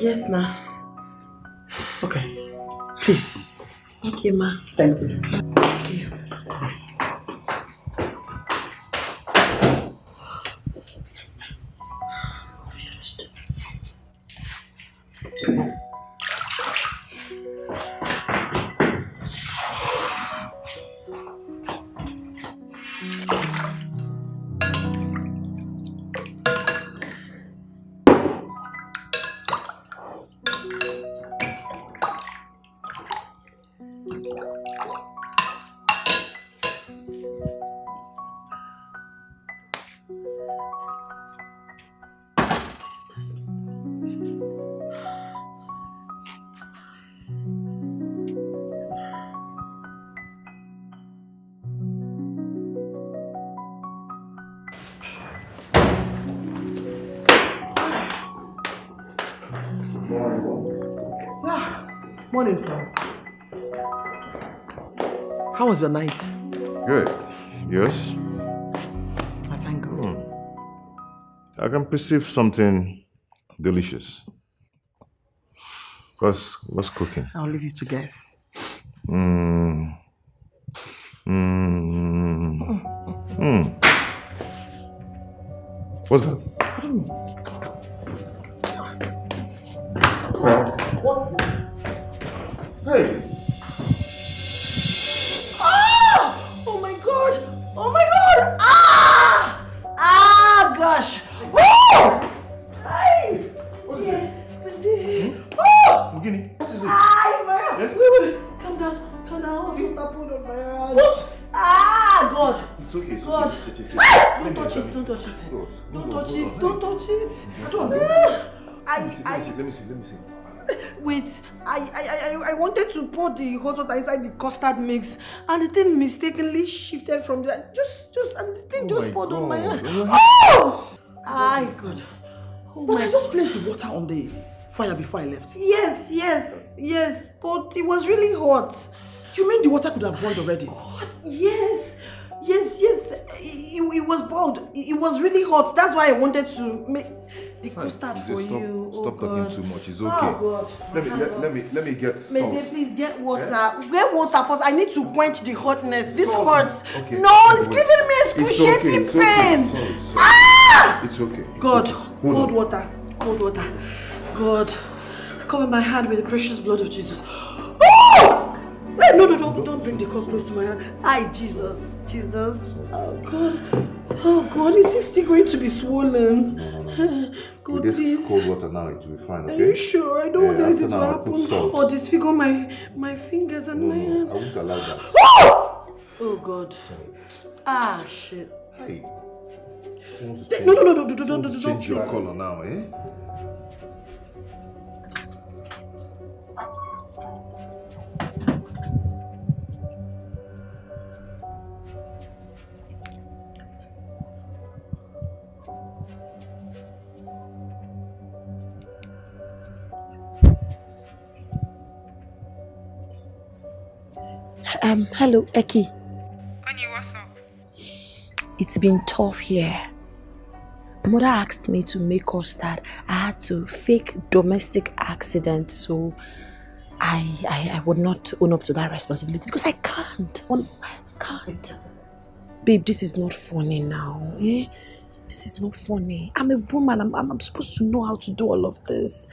H: Yes, ma.
B: Okay. Please.
H: Okay, ma.
B: Thank you.
H: Thank you.
B: Morning, sir. How was your night?
A: Good. Yes?
B: I thank God.
A: I can perceive something delicious. What's cooking?
B: I'll leave you to guess.
A: What's that?
B: What's that?
A: Hey!
H: Oh my god! Oh my god! Ah! Ah, gosh! Woo! Ay!
A: What is it?
H: Oh!
A: Guinea, what is it?
H: Ay, my
A: Yeah?
H: wait. Calm down. What's happened on my hand?
A: What?
H: Ah, God!
A: It's okay.
H: God.
A: Don't
H: Don't touch it. Don't touch it. Don't touch it.
A: Don't
H: Don't touch it.
A: I don't understand.
H: I
A: Let me see.
H: wait. I wanted to pour the hot water inside the custard mix, and the thing mistakenly shifted from there. And the thing just poured on my hand. Oh! Ay, God. Oh
B: But
H: my
B: I just placed the water on the fire before I left.
H: Yes. But it was really hot.
B: You mean the water could have boiled already?
H: God, yes. It was boiled. It was really hot. That's why I wanted to make the custard for you.
A: Stop talking too much. It's okay.
H: Oh God.
A: Let me get salt.
H: Messi, please get water. Get water first. I need to quench the hotness. This
A: Salt
H: hurts.
A: is- okay.
H: No, it's giving me excruciating
A: It's okay.
H: pain.
A: Sorry.
H: Ah!
A: It's okay.
H: God,
A: Hold
H: cold
A: on.
H: water. God, cover my hand with the precious blood of Jesus. Oh! Wait, no, don't bring the cup close to my hand. Ay, Jesus. Oh God, is this still going to be swollen? God,
A: With this
H: please.
A: cold water now, it will be fine,
H: Are
A: okay?
H: you sure? I don't want
A: Yeah,
H: anything
A: after
H: to
A: now, I'll put
H: happen
A: salt.
H: or disfigure my fingers and my
A: No,
H: hand.
A: I won't allow that.
H: Oh God. Ah, shit.
A: Hey.
H: No,
A: Don't change your color now, eh?
H: Hello, Eki.
J: Anya, what's up?
H: It's been tough here. The mother asked me to make custard. I had to fake domestic accident, so I would not own up to that responsibility because I can't. I can't. Babe, this is not funny now. Eh? This is not funny. I'm a woman. I'm supposed to know how to do all of this.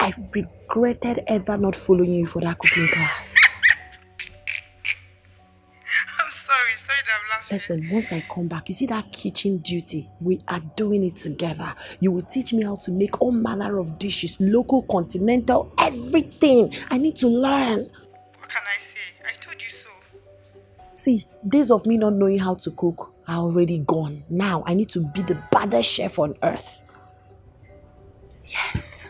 H: I regretted ever not following you for that cooking class.
B: I'm sorry that I'm laughing.
H: Listen, once I come back, you see that kitchen duty? We are doing it together. You will teach me how to make all manner of dishes, local, continental, everything. I need to learn.
B: What can I say? I told you so.
H: See, days of me not knowing how to cook are already gone. Now I need to be the baddest chef on earth. Yes.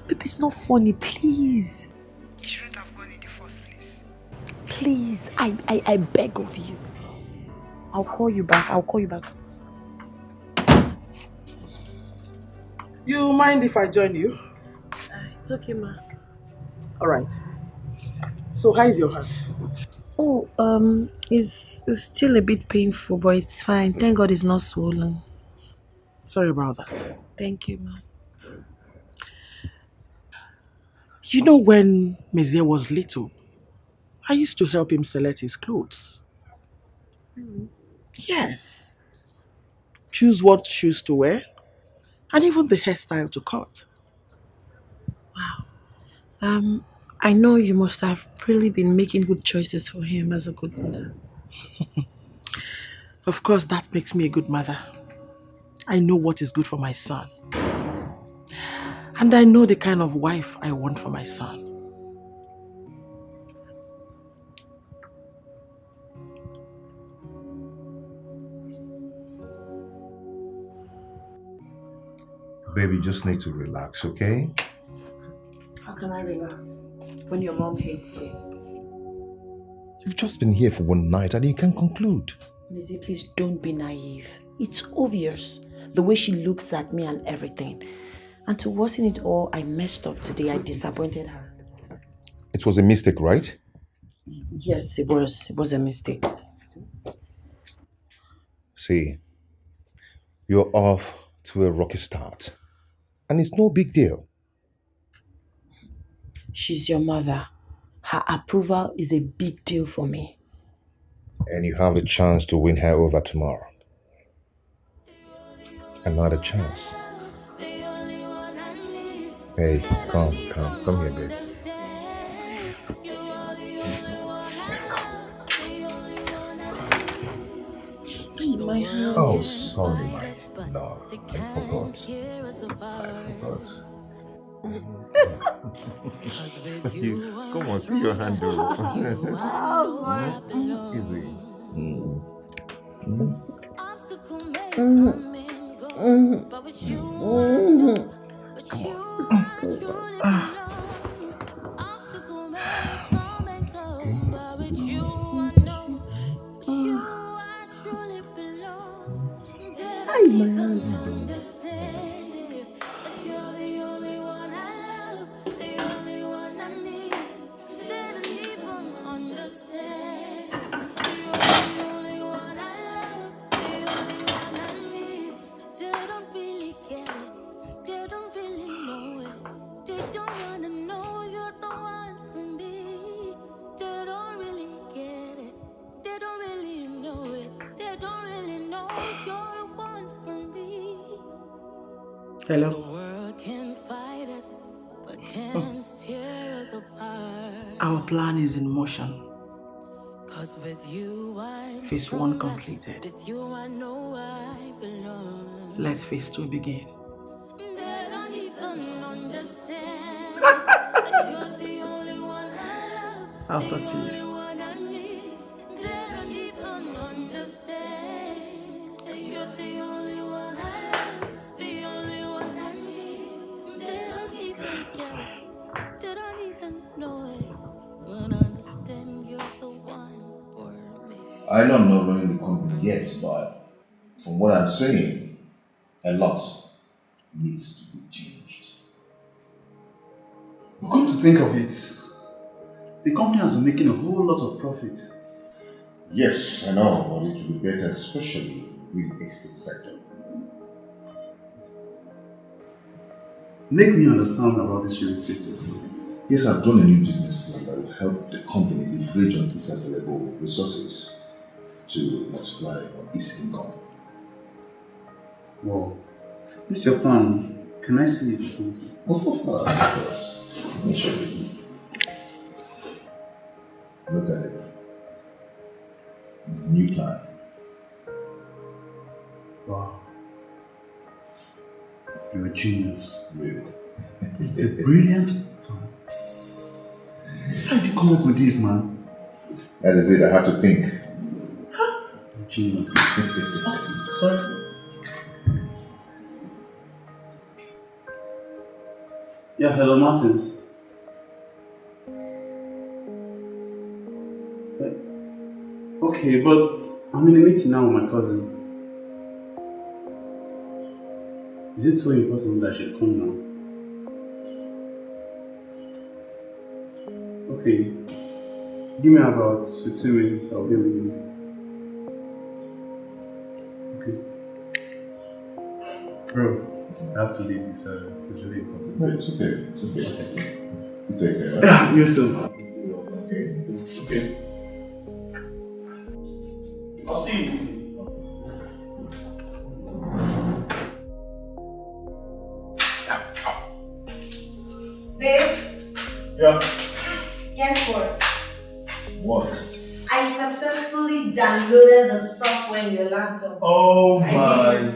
H: Babe, it's not funny, please.
B: You shouldn't have gone in the first place.
H: Please, I beg of you. I'll call you back.
B: You mind if I join you?
H: It's okay, ma.
B: Alright. So how is your hand?
H: Oh, it's still a bit painful, but it's fine. Thank God it's not swollen.
B: Sorry about that.
H: Thank you, ma.
B: You know, when Mezier was little, I used to help him select his clothes. Yes. Choose what shoes to wear, and even the hairstyle to cut.
H: I know you must have really been making good choices for him as a good mother.
B: Of course, that makes me a good mother. I know what is good for my son. And I know the kind of wife I want for my son.
A: Baby, you just need to relax, okay?
H: How can I relax when your mom hates me?
A: You've just been here for one night and you can't conclude.
H: Missy, please don't be naive. It's obvious. The way she looks at me and everything. And to worsen it all, I messed up today. I disappointed her.
A: It was a mistake, right?
H: Yes, it was. It was a mistake.
A: See, you're off to a rocky start. And it's no big deal.
H: She's your mother. Her approval is a big deal for me.
A: And you have the chance to win her over tomorrow. Another chance. Hey, come here, baby.
H: My hand.
A: Oh, sorry, Mike. No, I forgot. Come on, see your hand. Easy.
B: Hello? Our plan is in motion. Phase 1 completed. Let phase 2 begin. I'll talk to you.
A: I know I'm not running the company yet, but from what I'm saying, a lot needs to be changed.
F: But come to think of it, the company has been making a whole lot of profit.
A: Yes, I know, but it will be better, especially in the estate sector.
F: Make me understand about this real estate sector.
A: Yes, I've done a new business plan that will help the company leverage on its available resources to multiply on its income.
F: Wow. This is your plan. Can I see it?
A: Of course. Let me show you. Look at it. It's a new plan.
F: Wow. You're a genius.
A: Really?
F: This is a brilliant plan. How did you come up with this, man?
A: That is it, I have to think.
F: Genius. Sorry. Yeah, hello, Martins. Okay, but I'm in a meeting now with my cousin. Is it so important that I should come now? Okay. Give me about 15 minutes, I'll be with you. Okay. Bro, I have to leave you, so it's really important.
A: No, it's okay. It's okay. You take care. Right?
F: Yeah, you too.
A: Okay. Okay.
F: I'll see you.
G: Babe,
A: Yeah.
G: guess what?
A: What?
G: I successfully downloaded the software in your laptop.
A: Oh my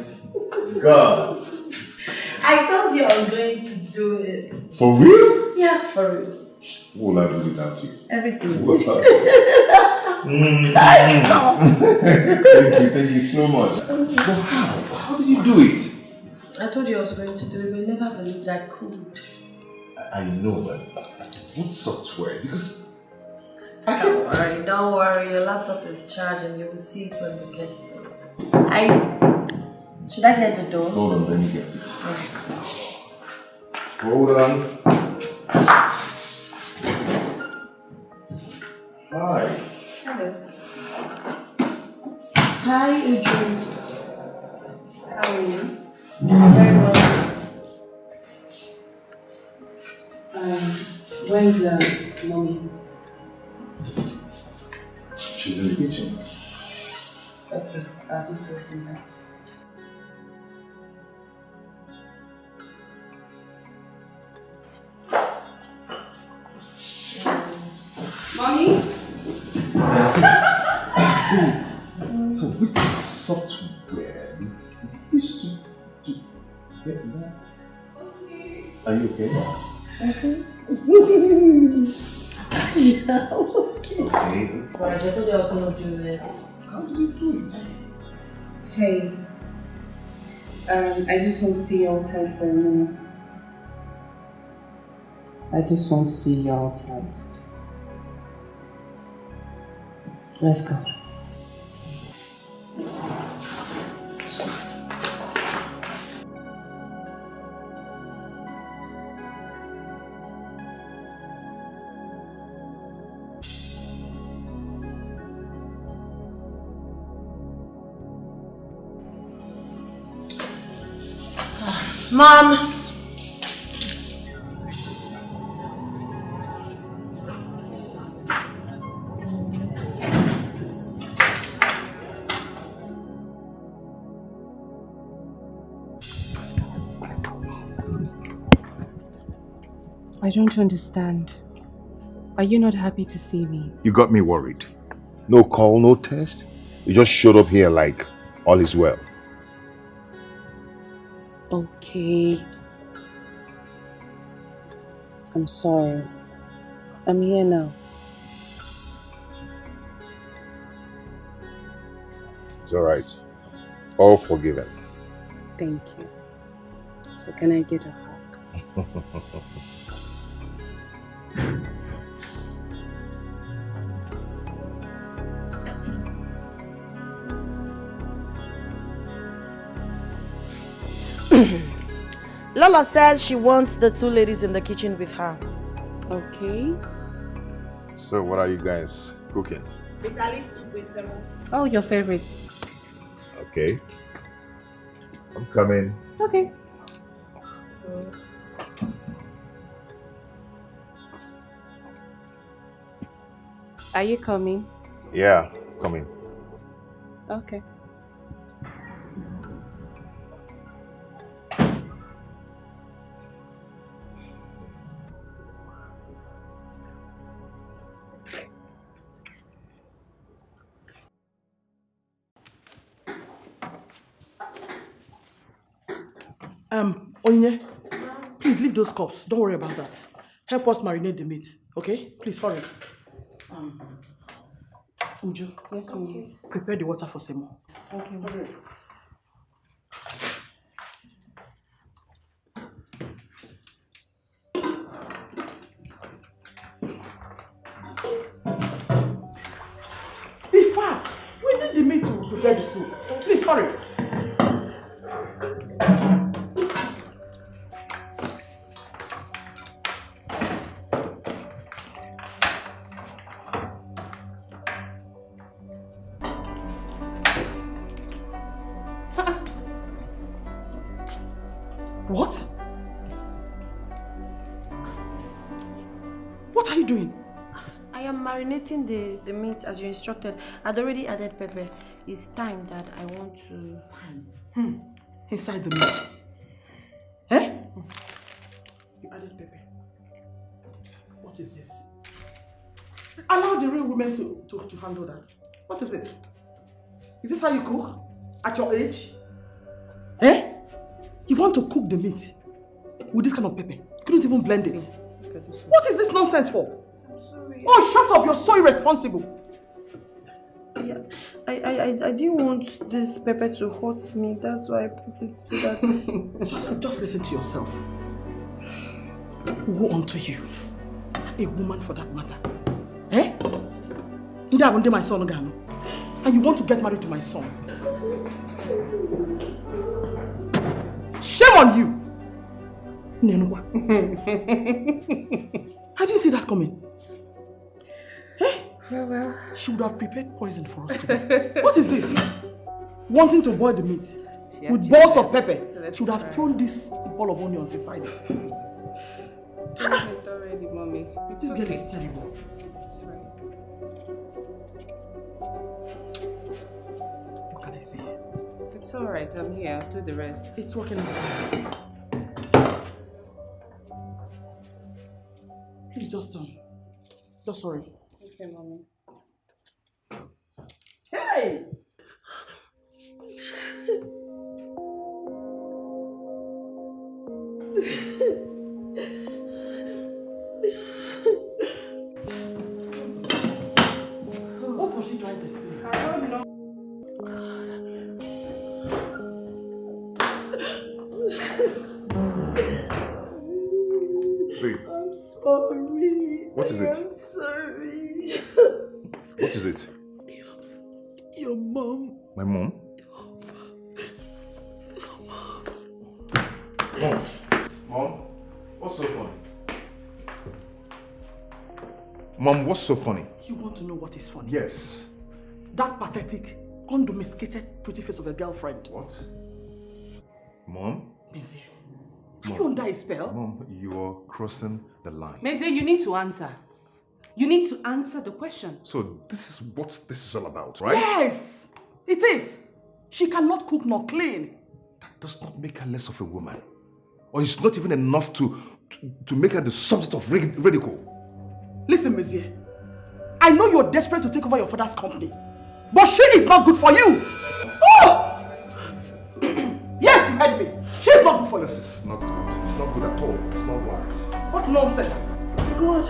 A: God.
G: I told you I was going to do it.
A: For real?
G: Yeah, for real.
A: What will I do without you?
G: Everything.
A: Thank you so much. But how? How did you do it?
G: I told you I was going to do it, but you never believed I could.
A: I know, but what software? Because
G: Don't worry, your laptop is charged and you will see it when we get it. Should I get the door?
A: hold on, let me get it. Hold on. Hi.
G: Hello. Hi, Adrian. How are you?
C: Very well. Where's mommy?
A: She's in the kitchen.
C: Okay, I'll just listen her. Mommy?
A: So which software you used to get that? Are you okay?
G: Yeah, okay.
A: Okay.
G: But I just told you I was not doing it.
A: How did you do it?
C: Hey, I just want to see you outside for a minute. I just want to see you outside. Let's go.
G: Mom!
C: I don't understand. Are you not happy to see me?
A: You got me worried. No call, no test. You just showed up here like all is well.
C: Okay. I'm sorry. I'm here now.
A: It's alright. All forgiven.
C: Thank you. So can I get a hug?
H: Lola says she wants the two ladies in the kitchen with her.
C: Okay.
A: So what are you guys cooking?
G: Bitter leaf soup with semo.
C: Oh, your favorite.
A: Okay. I'm coming.
C: Okay. Are you coming?
A: Yeah, come in.
C: Okay.
B: Onyinye, please leave those cups. Don't worry about that. Help us marinate the meat, okay? Please hurry. Uju,
C: Yes, ma'am.
B: prepare the water for Semo.
C: Okay, ma'am.
B: Be fast. We need the meat to prepare the soup. Please hurry. What? What are you doing?
D: I am marinating the meat as you instructed. I'd already added pepper. It's time that I want to...
B: Inside the meat. Eh? You added pepper. What is this? Allow the real women to handle that. What is this? Is this how you cook? At your age? Eh? You want to cook the meat with this kind of pepper? You couldn't even blend it. What is this nonsense for?
D: I'm sorry.
B: Oh, shut up! You're so irresponsible.
D: Yeah, I didn't want this pepper to hurt me. That's why I put it so that...
B: Just listen to yourself. Woe unto you. A woman for that matter. Eh? My son, and you want to get married to my son. Shame on you! I didn't see that coming. Eh?
D: Well.
B: She would have prepared poison for us today. What is this? Wanting to boil the meat with balls of pepper. She would have thrown this ball of onions inside it.
C: It's already, mommy.
B: This girl is terrible.
C: It's right.
B: What can I say?
C: It's alright, I'm here. I'll do the rest.
B: It's working out. Please just hurry.
C: Okay, mommy.
B: Hey! What was she trying to explain?
C: I don't know.
A: Babe,
D: I'm sorry.
A: what is it?
D: I'm sorry.
A: What is it?
D: Your mom.
A: My mom? Mom, what's so funny? Mom, what's so funny?
B: You want to know what is funny?
A: Yes.
B: That pathetic, undomesticated pretty face of a girlfriend.
A: What? Mom?
B: Maisie, are you under a spell?
A: Mom, you are crossing the line.
C: Maisie, you need to answer. You need to answer the question.
A: So this is what this is all about, right?
B: Yes, it is. She cannot cook nor clean.
A: That does not make her less of a woman. Or it's not even enough to make her the subject of ridicule.
B: Listen, Maisie, I know you're desperate to take over your father's company, but she is not good for you. Oh! Yes, you heard me. She is not good for you.
A: This is not good. It's not good at all. It's not right.
B: What nonsense.
D: God.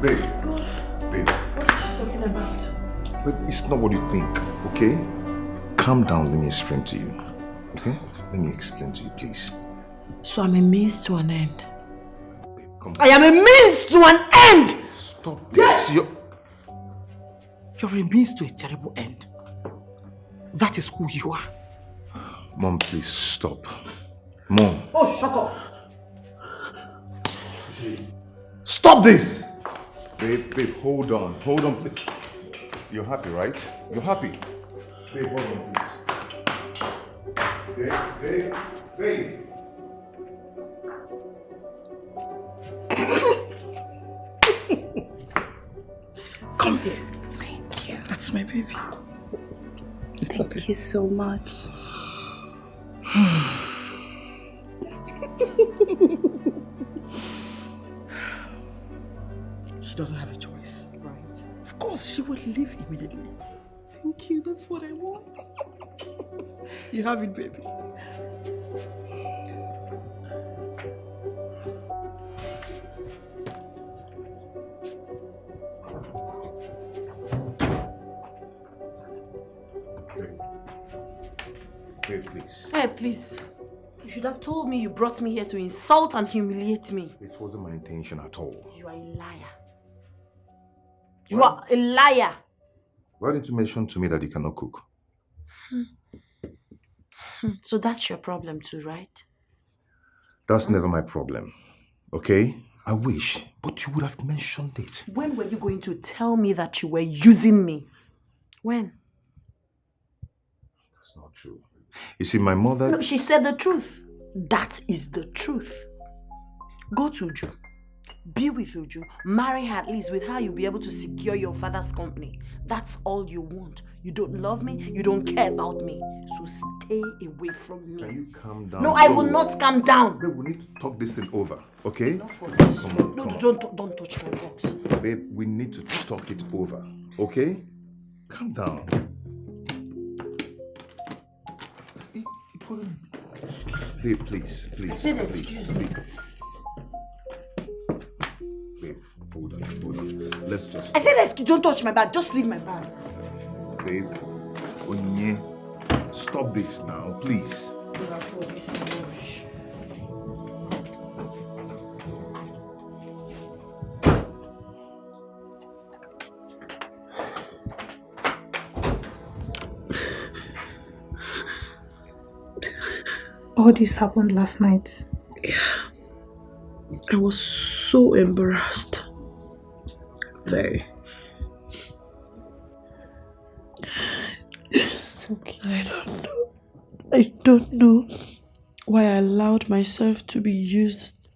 A: Babe.
D: God.
A: Babe.
D: What is she talking about?
A: Babe, it's not what you think, okay? Calm down, let me explain to you. Okay? Let me explain to you, please.
D: So I'm a means to an end.
A: Babe, come on.
B: I am a means to an end.
A: Stop this.
B: Yes. You're a means to a terrible end. That is who you are.
A: Mom, please stop. Mom.
B: Oh, shut up.
A: Stop this! Babe, hold on. Hold on, please. You're happy, right? You're happy. Babe, hold on, please. Babe.
B: Come here. Thanks, my baby.
C: Thank you so much.
B: She doesn't have a choice. Right. Of course, she will leave immediately. Thank you, that's what I want. You have it, baby.
A: Babe, please.
H: Hey, please. You should have told me you brought me here to insult and humiliate me.
A: It wasn't my intention at all.
H: You are a liar. You are a liar.
A: Why didn't you mention to me that you cannot cook?
H: So that's your problem too, right?
A: That's never my problem. Okay? I wish, but you would have mentioned it.
H: When were you going to tell me that you were using me? When?
A: That's not true. You see, my mother...
H: No, she said the truth. That is the truth. Go to Uju. Be with Uju. Marry her at least. With her, you'll be able to secure your father's company. That's all you want. You don't love me. You don't care about me. So stay away from me.
A: Can you calm down?
H: No, I will not calm down.
A: Babe, we need to talk this thing over, okay?
H: Not for this.
A: Come on,
H: No,
A: come on.
H: don't touch my box.
A: Babe, we need to talk it over, okay? Calm down. Babe, please.
H: I said
A: please,
H: excuse me.
A: Babe, hold on. Let's just...
H: I said excuse. Don't touch my bag. Just leave my bag.
A: Babe, Onye, stop this now, please.
J: All this happened last night.
B: Yeah. I was so embarrassed. Very.
J: It's okay.
B: I don't know why I allowed myself to be used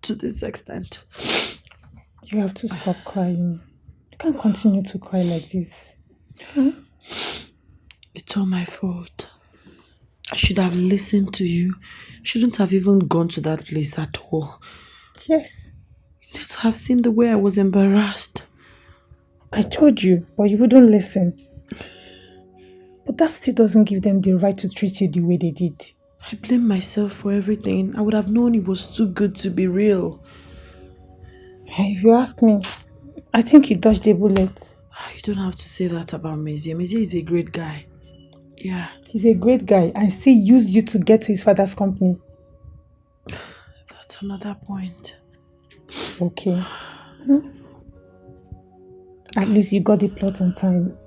B: to this extent.
J: You have to stop crying. You can't continue to cry like this.
B: It's all my fault. I should have listened to you. Shouldn't have even gone to that place at all.
J: Yes.
B: You need to have seen the way I was embarrassed.
J: I told you, but you wouldn't listen. But that still doesn't give them the right to treat you the way they did.
B: I blame myself for everything. I would have known it was too good to be real.
J: If you ask me, I think you dodged a bullet.
B: You don't have to say that about Mezie. Mezie is a great guy. Yeah.
J: He's a great guy and still used you to get to his father's company.
B: That's another point.
J: It's okay. At least you got the plot on time.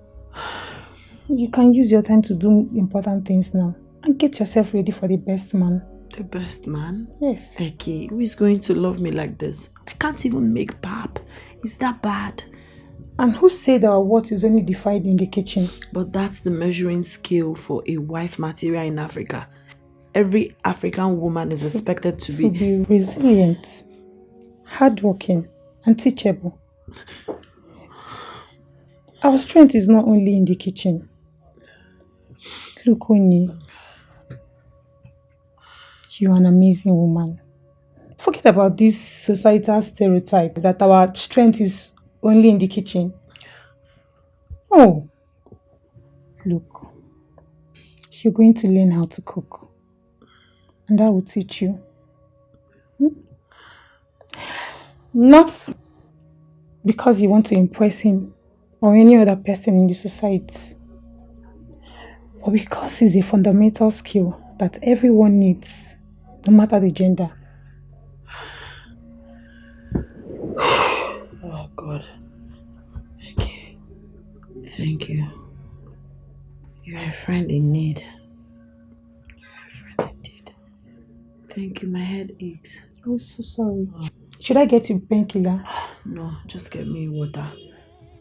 J: You can use your time to do important things now and get yourself ready for the best man.
B: The best man?
J: Yes.
B: Okay, who is going to love me like this? I can't even make pap. Is that bad?
J: And who said our worth is only defined in the kitchen?
B: But that's the measuring scale for a wife material in Africa. Every African woman is expected to
J: be resilient, hardworking, and teachable. Our strength is not only in the kitchen. Look, Onyi, you are an amazing woman. Forget about this societal stereotype that our strength is only in the kitchen. Oh, look, you're going to learn how to cook. And I will teach you. Not because you want to impress him or any other person in the society, but because it's a fundamental skill that everyone needs, no matter the gender.
B: Oh God. Okay. Thank you. You are a friend in need. You are a friend indeed. Thank you. My head aches.
J: Oh, so sorry. Should I get you painkiller?
B: No, just get me water.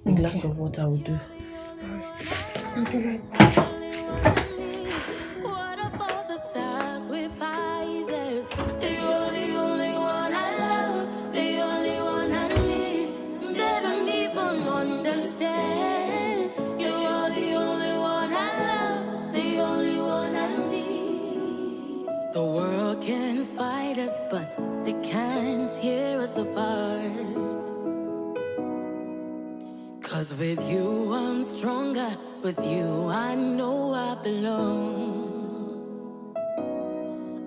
B: A glass of water will do.
J: I'll be right back.
E: What about the sacrifices? You're the only one I love, the only one I need. They don't even understand. You're but they can't tear us apart. 'Cause with you I'm stronger, with you I know I belong.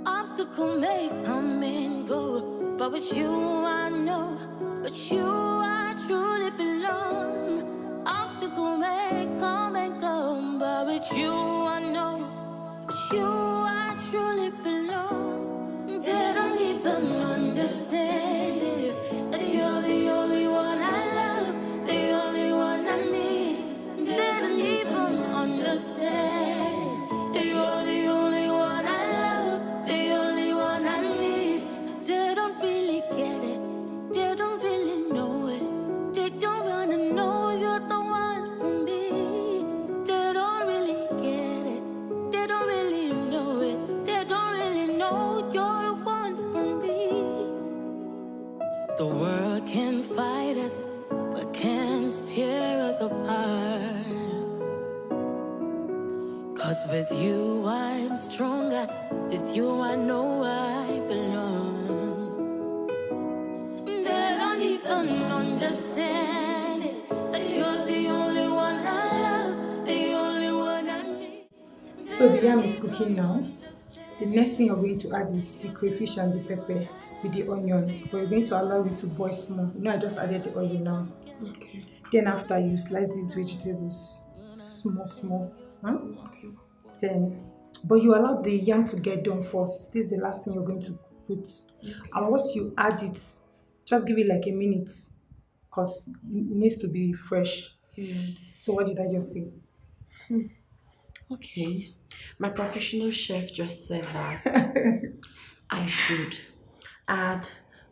E: Obstacle may come and go, but with you I know, but you I truly belong. Obstacle may come and go, but with you I know, but you I truly belong. They don't even understand it, that you're the only one I love, the only one I need. They don't even understand that you're the only one I love, the only one I need. They don't really get it, they don't really know it. They don't wanna know you're the one for me. They don't really get it, they don't really know it. They don't really know you're the one for me. The world can fight us, but can't tear us apart. 'Cause with you I'm stronger, with you I know I belong. They don't even understand it, that you're the only one I love, the only one I need.
J: So the yam is cooking now. The next thing you're going to add is the crayfish and the pepper with the onion. But you're going to allow it to boil small. You know, I just added the oil now.
H: Okay.
J: Then after you slice these vegetables small. Huh?
H: Okay.
J: Then, but you allow the yam to get done first. This is the last thing you're going to put.
H: Okay.
J: And once you add it, just give it like a minute, because it needs to be fresh.
H: Yes.
J: So what did I just say?
H: Okay. My professional chef just said that I should add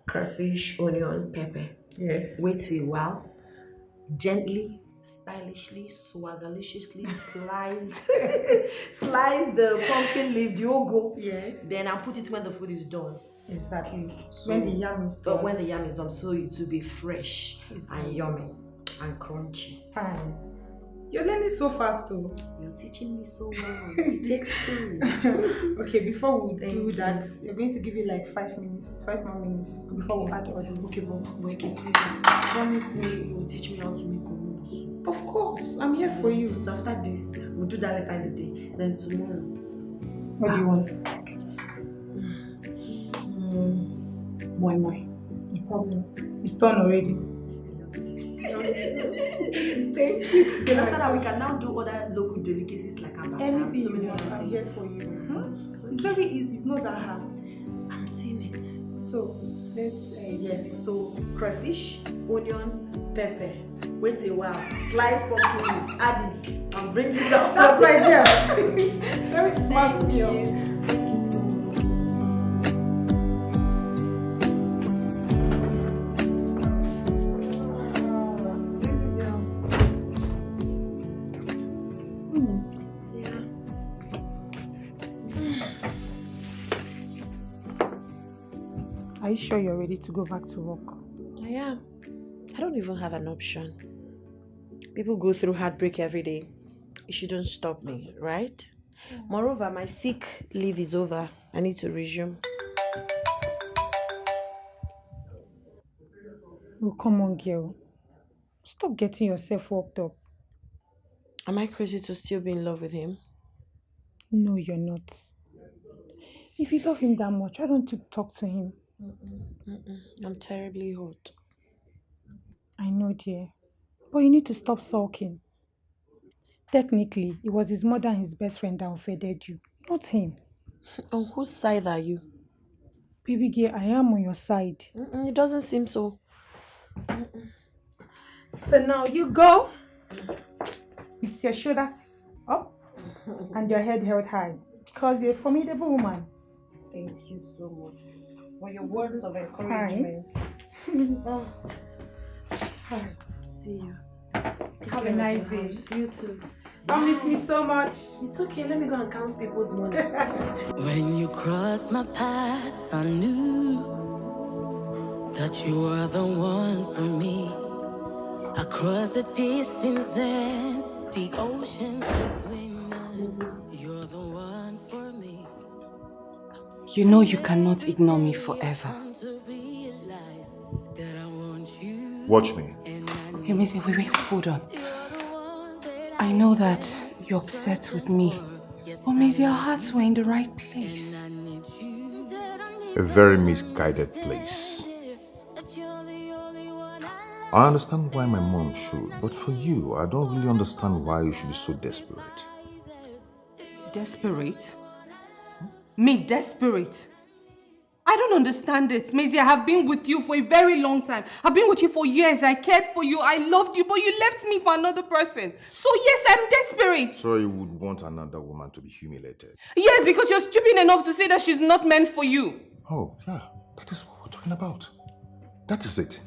H: crayfish, onion, pepper.
J: Yes.
H: Wait for a while. Gently, stylishly, swaggerliciously slice the pumpkin leaf, the ugu.
J: Yes.
H: Then I'll put it when the food is done.
J: Exactly.
H: So,
J: when the yam is done.
H: When the yam is done, so it will be fresh and yummy and crunchy.
J: Fine. You're learning so fast too.
H: You're teaching me so well. It takes two.
J: Okay, before we do
H: Thank
J: that,
H: you.
J: you're going to give it like 5 more minutes before we add all this.
H: Okay, but please promise me you will teach me how to make omu soup.
J: Of course, I'm here for you.
H: So after this, we'll do that later in the day. Then tomorrow.
J: What do you want?
H: Moi.
J: No problem. It's done already.
H: Thank you. Then after that, we can now do other local delicacies like abacha.
J: Anything
H: so
J: you
H: many
J: want,
H: other
J: I'm
H: things.
J: here for you. It's very easy. It's not that hard.
H: I'm seeing it.
J: So let's
H: Yes, so crayfish, onion, pepper. Wait a while. Slice pumpkin leaf, add it, and bring it down.
J: That's my idea. Very smart girl.
H: Thank you so much.
J: Are you sure you're ready to go back to work?
H: I am. I don't even have an option. People go through heartbreak every day. It shouldn't stop me, right? Moreover, my sick leave is over. I need to resume.
J: Oh, come on, girl. Stop getting yourself worked up.
H: Am I crazy to still be in love with him?
J: No, you're not. If you love him that much, why don't you talk to him?
H: I'm terribly hot.
J: I know, dear. But you need to stop sulking. Technically, it was his mother and his best friend that offended you, not him.
H: On whose side are you?
J: Baby girl, I am on your side.
H: It doesn't seem so.
J: So now you go with your shoulders up and your head held high, because you're a formidable woman.
H: Thank you so much for your words of encouragement.
J: All right.
H: See you.
J: Have a nice day.
H: You too.
J: I miss you so much.
H: It's okay. Let me go and count people's money.
E: When you crossed my path, I knew that you were the one for me. Across the distance and the oceans between us, you're the one for me.
C: You know you cannot ignore me forever.
A: Watch me.
C: Hey, Missy, wait, hold on. I know that you're upset with me. But Missy, our hearts were in the right place.
A: A very misguided place. I understand why my mom should, but for you, I don't really understand why you should be so desperate.
C: Desperate? Me desperate? I don't understand it. Maisie, I have been with you for a very long time. I've been with you for years. I cared for you. I loved you, but you left me for another person. So yes, I'm desperate.
A: So you would want another woman to be humiliated?
C: Yes, because you're stupid enough to say that she's not meant for you.
A: Oh, yeah. That is what we're talking about. That is it.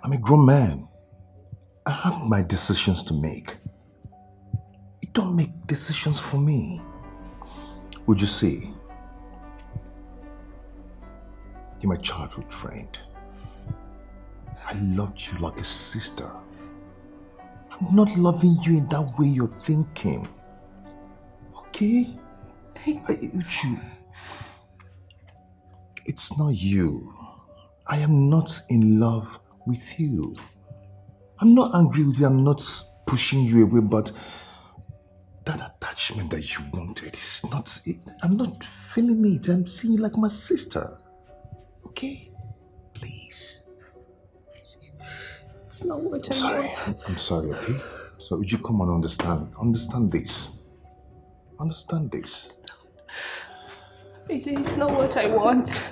A: I'm a grown man. I have my decisions to make. You don't make decisions for me. Would you say? You're my childhood friend. I loved you like a sister. I'm not loving you in that way you're thinking. Okay? Uchu, it's not you. I am not in love with you. I'm not angry with you. I'm not pushing you away, but that attachment that you wanted is not it. I'm not feeling it. I'm seeing you like my sister. Okay? Please.
J: It's not what
A: I'm sorry. I'm sorry, okay? So would you come and understand? Understand this. Understand this.
C: It's not what I want.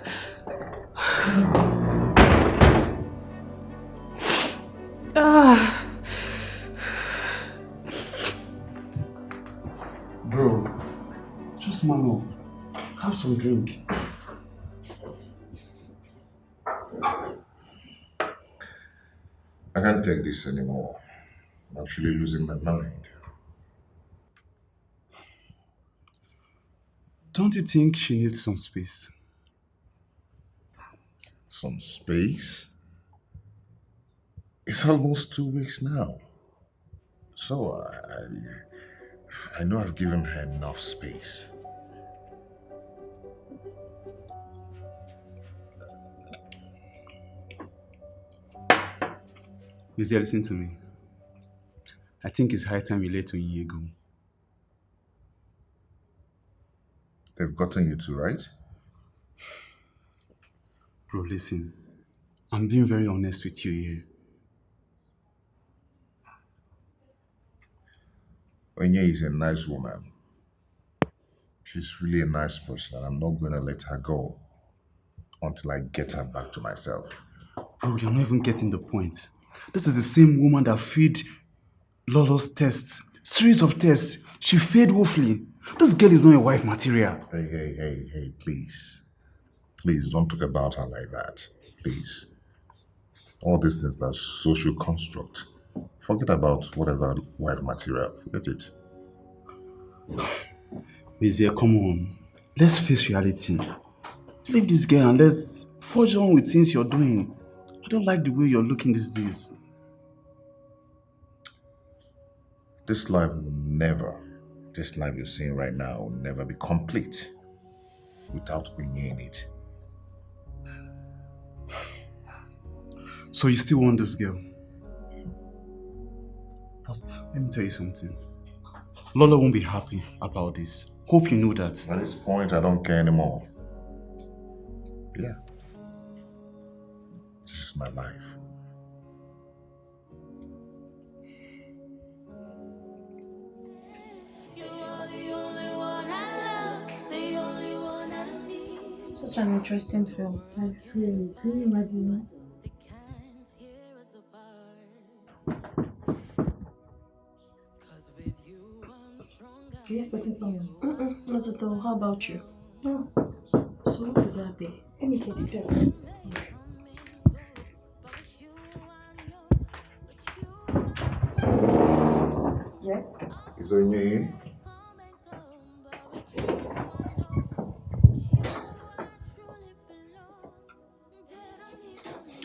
F: Bro, just man up. Have some drink.
A: I can't take this anymore. I'm actually losing my mind.
F: Don't you think she needs some space?
A: Some space? It's almost 2 weeks now. So I know I've given her enough space.
F: Mizia, listen to me. I think it's high time you let Onyinye go.
A: They've gotten you to, right?
F: Bro, listen. I'm being very honest with you here.
A: Onye is a nice woman. She's really a nice person, and I'm not going to let her go until I get her back to myself.
F: Bro, you're not even getting the point. This is the same woman that failed Lolo's tests. Series of tests. She failed woefully. This girl is not a wife material.
A: Hey, please. Please, don't talk about her like that. Please. All these things are social construct. Forget about whatever wife material. Forget it.
F: Mizia, come on. Let's face reality. Leave this girl and let's forge on with things you're doing. I don't like the way you're looking these days.
A: This life you're seeing right now will never be complete without Onye in it.
F: So you still want this girl? But let me tell you something. Lola won't be happy about this. Hope you know that.
A: At this point, I don't care anymore. Yeah. This is my life.
J: Such an interesting film. I swear, can you imagine? Are you expecting someone?
D: Not at all. How about you?
J: No.
D: So what would that be?
J: Let me get the film. Yes?
A: Is Onye in?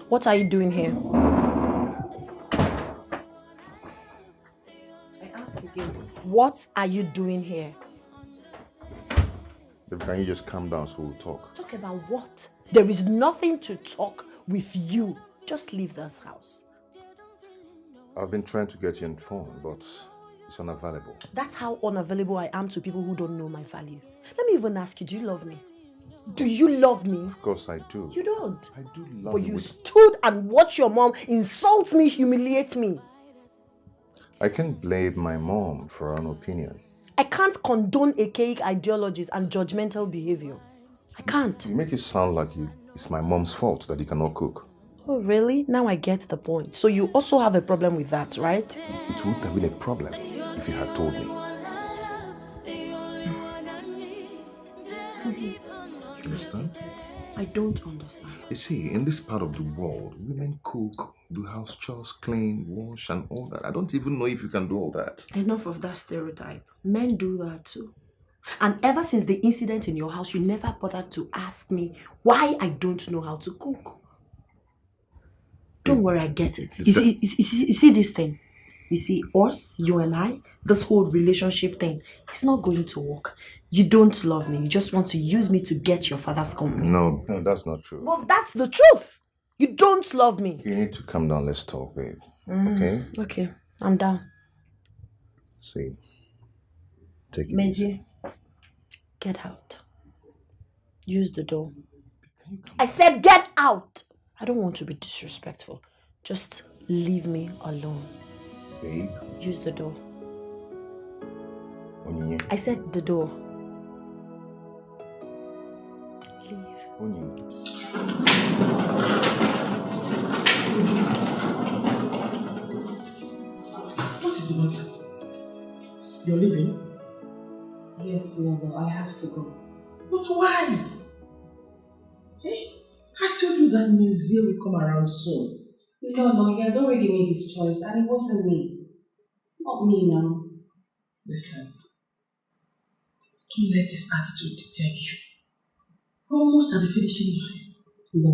D: What are you doing here? I ask again. What are you doing here?
A: can you just calm down so we'll talk?
H: Talk about what? There is nothing to talk with you. Just leave this house.
A: I've been trying to get you on the phone, but it's unavailable.
H: That's how unavailable I am to people who don't know my value. Let me even ask you, do you love me? Do you love me?
A: Of course I do.
H: You don't.
A: I do love
H: But
A: you.
H: you stood and watched your mom insult me, humiliate me.
A: I can't blame my mom for her own opinion.
H: I can't condone archaic ideologies and judgmental behavior. I can't.
A: You make it sound like it's my mom's fault that you cannot cook.
H: Oh, really? Now I get the point. So you also have a problem with that, right?
A: It would have been a problem if you had told me. You understand?
H: I don't understand.
A: You see, in this part of the world, women cook, do house chores, clean, wash, and all that. I don't even know if you can do all that.
H: Enough of that stereotype. Men do that too. And ever since the incident in your house, you never bothered to ask me why I don't know how to cook. Don't worry, I get it. You see this thing? You see, us, you and I, this whole relationship thing, it's not going to work. You don't love me. You just want to use me to get your father's company.
A: No, that's not true.
H: Well, that's the truth. You don't love me.
A: You need to calm down. Let's talk, babe. Okay?
H: Okay, I'm down.
A: See, take it easy.
H: Mezie, get out. Use the door. I said get out. I don't want to be disrespectful. Just leave me alone.
A: Babe.
H: Use the door.
A: Onyinye.
H: I said the door. Leave.
B: What is the matter? You're leaving?
C: Yes, Mother, I have to go.
B: But why? Eh? I told you that Mezie will come around soon.
C: No, he has already made his choice and it wasn't me. It's not me now.
B: Listen, don't let this attitude deter you. We're almost at the finishing line.
C: No.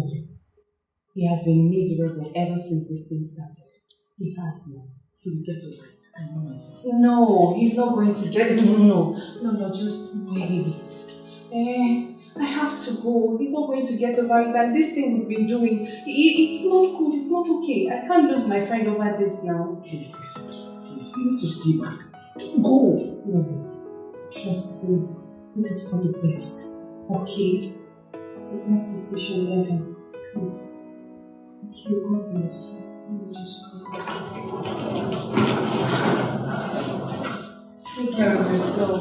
C: He has been miserable ever since this thing started. He has now.
B: He will get over it. I know myself.
C: No, he's not going to get... No, just leave it. I have to go. He's not going to get over it. And this thing we've been doing, it's not good. It's not okay. I can't lose my friend over this now.
B: Please listen to me. Please, you need to stay back. Don't go.
C: No, trust me. This is for the best. Okay? It's the best decision ever. Please. Thank you. God bless you. Let me just go. Take care of yourself.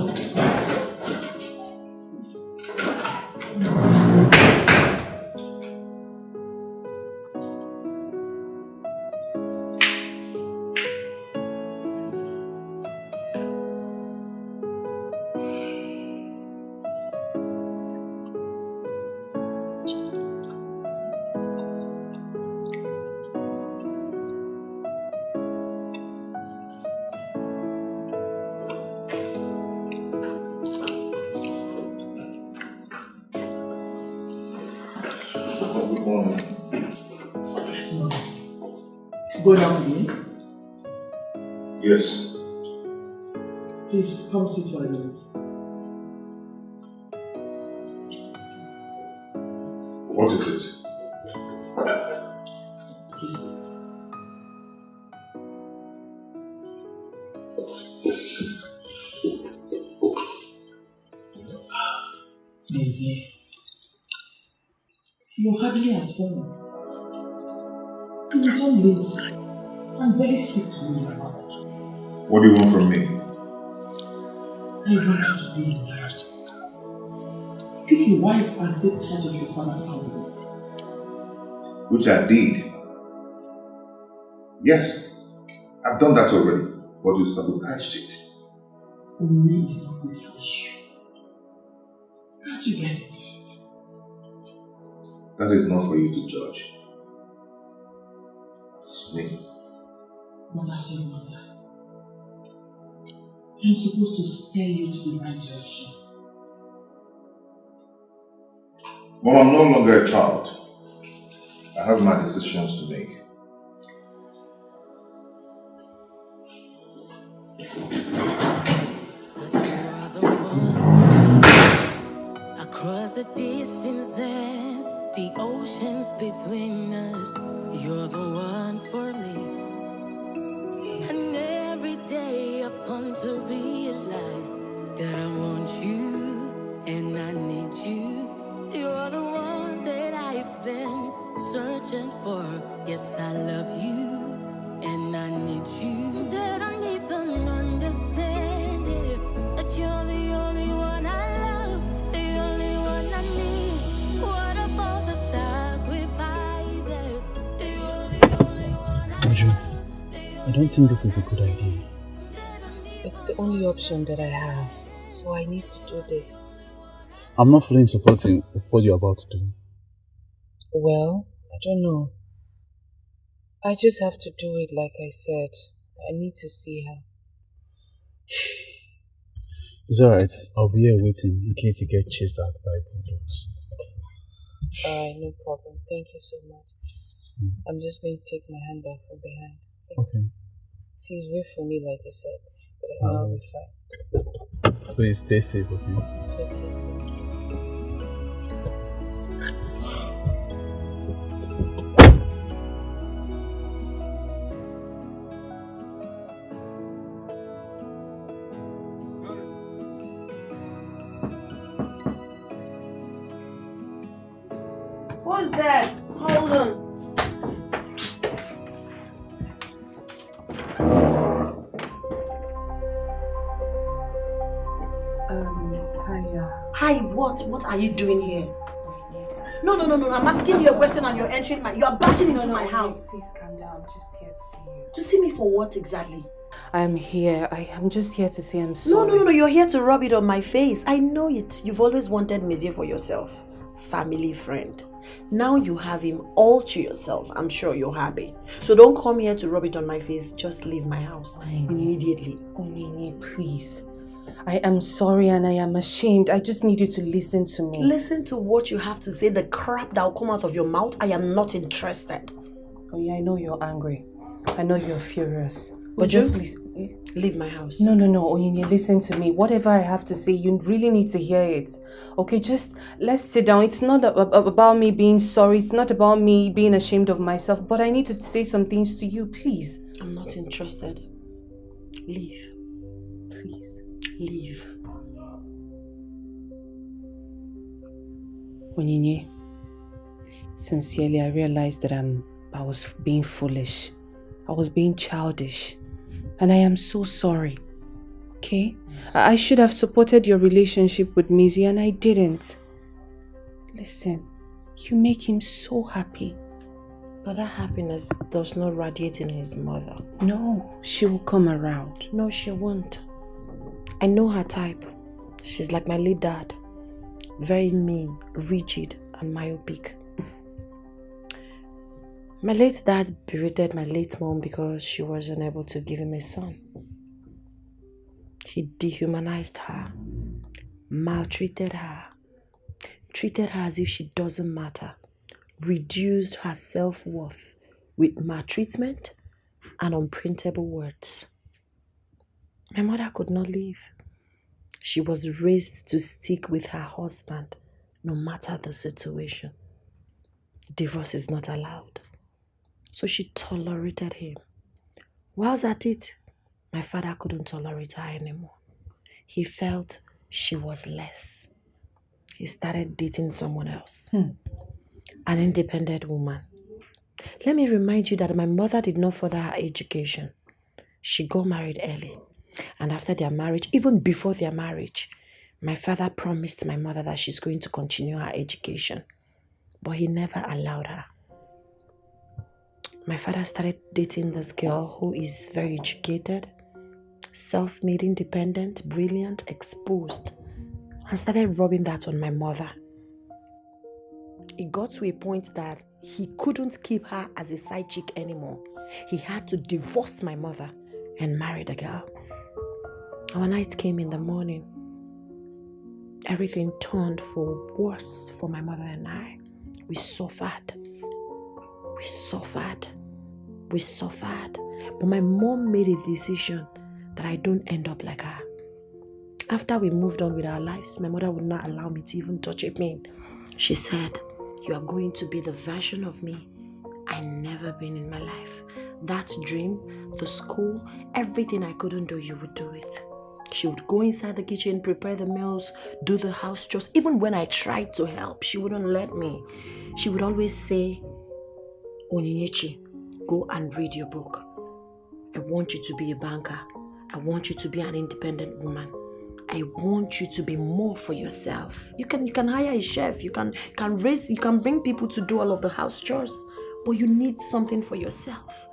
B: Going out again?
A: Yes.
B: Please come sit for a minute.
A: What is it?
B: Please sit. Mezie, you're hardly at home. You return late and barely speak to me about it.
A: What do you want from me?
B: I want you to be embarrassed. Pick your wife and take charge of your father's company.
A: Which I did. Yes, I've done that already, but you sabotaged it.
B: Onyinye is not good for you. Can't you get it?
A: That is not for you to judge. It's me.
B: But as your mother, I'm supposed to steer you to the right direction.
A: But I'm no longer a child. I have my decisions to make.
E: I mountains and the oceans between us. You're the one for me. And every day I've come to realize that I want you and I need you. You're the one that I've been searching for. Yes, I love you and I need you. Did I even understand it? That you're the only one I love, the only one I need. What about the sacrifices? You're the only one I
F: Uju,
E: love.
F: I don't think this is a good idea.
C: It's the only option that I have, so I need to do this.
F: I'm not fully supporting of what you're about to do.
C: Well, I don't know. I just have to do it like I said. I need to see her.
F: It's alright. I'll be here waiting in case you get chased out by bulldogs.
C: Alright, no problem. Thank you so much. I'm just going to take my hand back from behind.
F: Okay.
C: Please wait for me like I said. But I know I'll be fine.
F: Please stay safe, okay?
C: It's okay. Thank you.
H: Who's there? Hold on. Hi, what? What are you doing here? No, I'm asking you a question and you're entering you are barging into my house.
C: Please calm down. I'm just here to see you.
H: To see me for what exactly?
C: I'm here. I'm just here to say I'm sorry.
H: No, you're here to rub it on my face. I know it. You've always wanted Mezie for yourself. Family friend. Now you have him all to yourself. I'm sure you're happy. So don't come here to rub it on my face. Just leave my house immediately.
C: Onyinye, please. I am sorry and I am ashamed. I just need you to listen to me.
H: Listen to what you have to say. The crap that will come out of your mouth. I am not interested.
C: Oh yeah, I know you're angry. I know you're furious. But
H: Would
C: just
H: you?
C: listen.
H: Leave my house.
C: No, Onyinye, listen to me. Whatever I have to say, you really need to hear it. Okay, just let's sit down. It's not about me being sorry. It's not about me being ashamed of myself. But I need to say some things to you, please.
H: I'm not interested. Leave.
C: Please.
H: Leave.
C: Onyinye, sincerely, I realized that I was being foolish. I was being childish. And I am so sorry. Okay? I should have supported your relationship with Mezie and I didn't. Listen, you make him so happy.
H: But that happiness does not radiate in his mother.
C: No, she will come around.
H: No, she won't. I know her type. She's like my late dad. Very mean, rigid, and myopic. My late dad berated my late mom because she wasn't able to give him a son. He dehumanized her, maltreated her, treated her as if she doesn't matter, reduced her self-worth with maltreatment and unprintable words. My mother could not leave. She was raised to stick with her husband no matter the situation. Divorce is not allowed. So she tolerated him. Whilst at it, my father couldn't tolerate her anymore. He felt she was less. He started dating someone else. An independent woman. Let me remind you that my mother did not further her education. She got married early. And after their marriage, even before their marriage, my father promised my mother that she's going to continue her education. But he never allowed her. My father started dating this girl who is very educated, self-made, independent, brilliant, exposed, and started rubbing that on my mother. It got to a point that he couldn't keep her as a side chick anymore. He had to divorce my mother and marry the girl. Our night came in the morning. Everything turned for worse for my mother and I. We suffered. But my mom made a decision that I don't end up like her. After we moved on with our lives, my mother would not allow me to even touch a pin.
D: She said, "You are going to be the version of me I never been in my life. That dream, the school, everything I couldn't do, you would do it." She would go inside the kitchen, prepare the meals, do the house chores. Even when I tried to help, she wouldn't let me. She would always say, "Onyinyechi, go and read your book. I want you to be a banker. I want you to be an independent woman. I want you to be more for yourself. You can hire a chef. You can bring people to do all of the house chores, but you need something for yourself."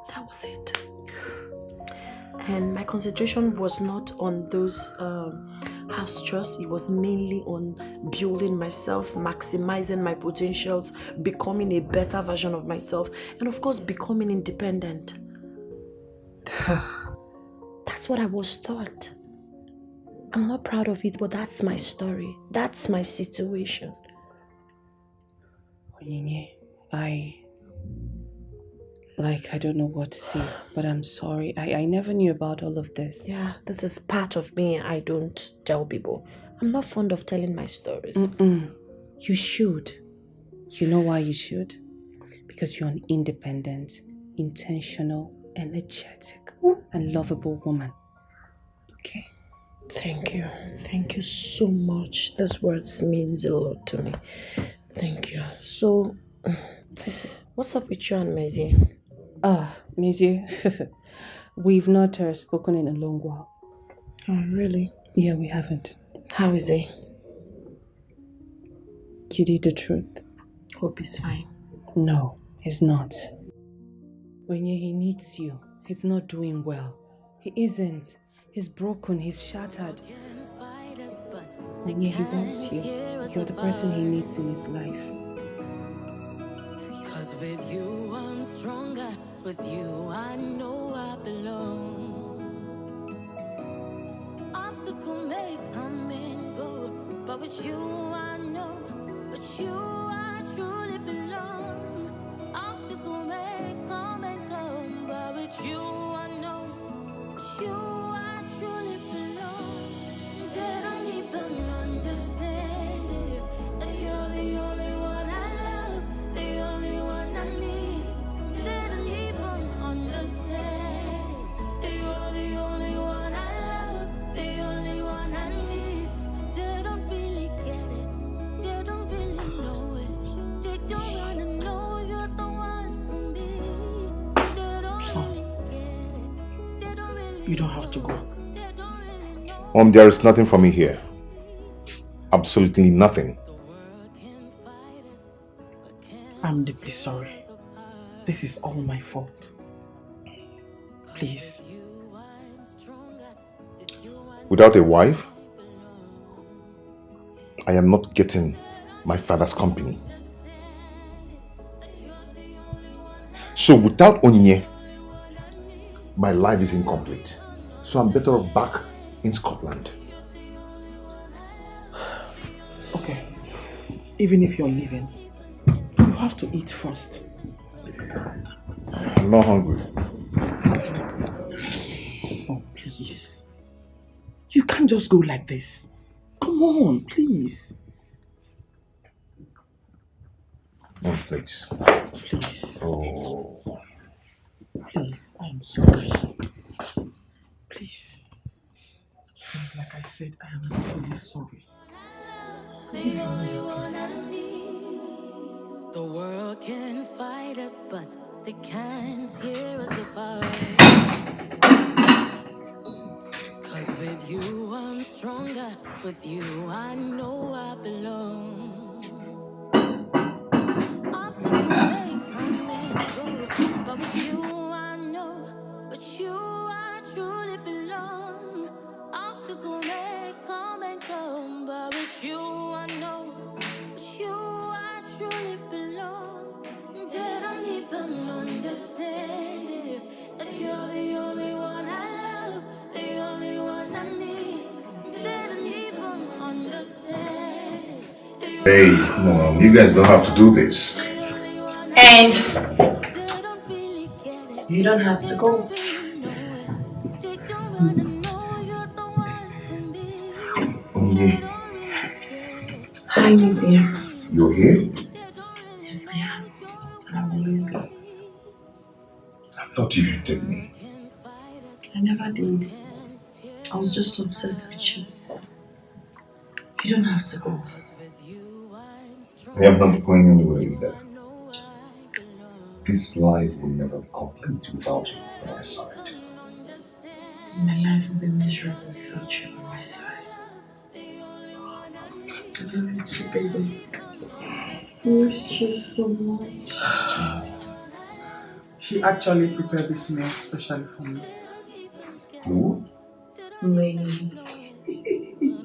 D: That was it. And my concentration was not on those house chores. It was mainly on building myself, maximizing my potentials, becoming a better version of myself, and of course, becoming independent. That's what I was taught. I'm not proud of it, but that's my story. That's my situation.
C: Onyinye, I don't know what to say, but I'm sorry. I never knew about all of this.
D: Yeah, this is part of me I don't tell people. I'm not fond of telling my stories.
C: You should. You know why you should? Because you're an independent, intentional, energetic, and lovable woman. Okay?
D: Thank you. Thank you so much. Those words means a lot to me. Thank you. So, what's up with you and Mezie?
C: Mezie, we've not spoken in a long while.
D: Oh, really?
C: Yeah, we haven't.
D: How is he?
C: You did the truth.
D: Hope he's fine.
C: No, he's not. When he needs you, he's not doing well. He isn't. He's broken, he's shattered. When he wants you, you're the person he needs in his life.
E: Cause with you I'm stronger, with you I know I belong. Obstacle may come and go, but with you I know, with you I truly belong. Obstacle may come and go, but with you I know, with you I truly belong. They don't even understand it, that you're the only one I love, the only one I need. They don't even understand it, you're the only one I love, the only one I need. They don't really get it, they don't really know it. They don't wanna know you're the one for me. They don't really get it, they don't really.
B: You don't have to go.
A: There is nothing for me here. Absolutely nothing.
B: I'm deeply sorry. This is all my fault. Please.
A: Without a wife, I am not getting my father's company. So without Onyinye, my life is incomplete. So I'm better off back in Scotland.
B: Okay. Even if you're leaving, you have to eat first.
A: I'm not hungry.
B: So please. You can't just go like this. Come on, please.
A: No, please.
B: Please.
A: Oh.
B: Please, I'm sorry. Please. Please, like I said, I am truly sorry.
E: The only one I need. The world can fight us, but they can't tear us apart. Cause with you I'm stronger, with you I know I belong. Obstacle may come and go, but with you I know, with you I truly belong. Obstacle may come and go, but with you I know, with you I truly belong. They don't even understand it, that you're the only one I love, the only one I need. They don't even understand it.
A: Hey, Mom, you guys don't have to do this.
D: And you don't have to go.
A: Onyinye.
D: Hi, Mezie.
A: You're here?
D: Yes, I am. And I've always been.
A: I thought you hated me.
D: I never did. I was just obsessed with you. You don't have to go.
A: I am not going anywhere either. This life will never be complete without you by my side.
D: My life will be miserable without you by my side. I love you too, baby. I miss you so much.
B: She actually prepared this meal especially for me.
A: Who?
D: Me.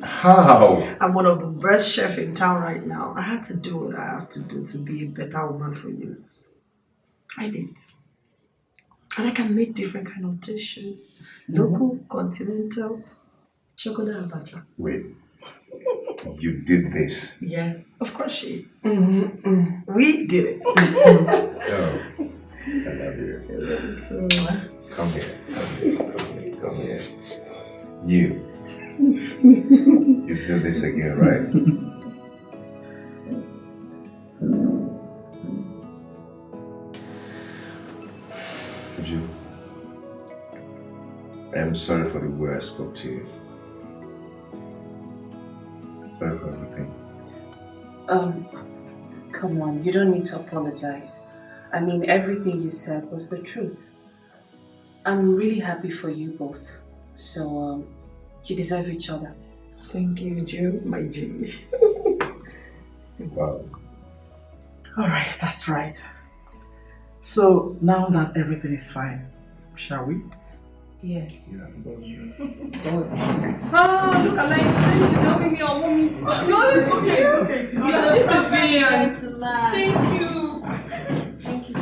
A: How?
D: I'm one of the best chefs in town right now. I had to do what I have to do to be a better woman for you. I did. And I can make different kind of dishes. Local, continental, chocolate abacha.
A: Wait. You did this?
D: Yes, of course she. We did it.
A: Oh, I love you.
D: So,
A: Come here. Come here. You do this again, right? Uju, I'm sorry for the way I spoke to you. Sorry for everything.
C: Come on, you don't need to apologize. I mean, everything you said was the truth. I'm really happy for you both. So, you deserve each other.
D: thank you, Joe, my G.
A: Wow.
B: Alright, that's right. So now that everything is fine, shall we?
C: Yes.
A: Yeah, I love you.
C: Oh, look, I like you don't make me all mommy. No, it's okay.
B: Okay.
C: You're so brilliant.
D: Gentleman.
C: Thank you.
D: Thank you.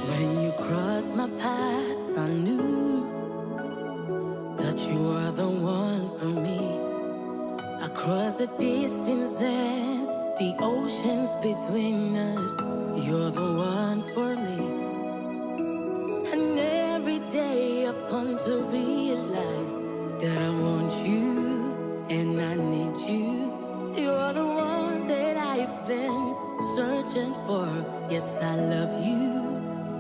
E: When you crossed my path, I knew that you were the one for me. Across the distance and the oceans between us, you're the one for me. And every day I've come to realize that I want you and I need you. You're the one that I've been searching for. Yes, I love you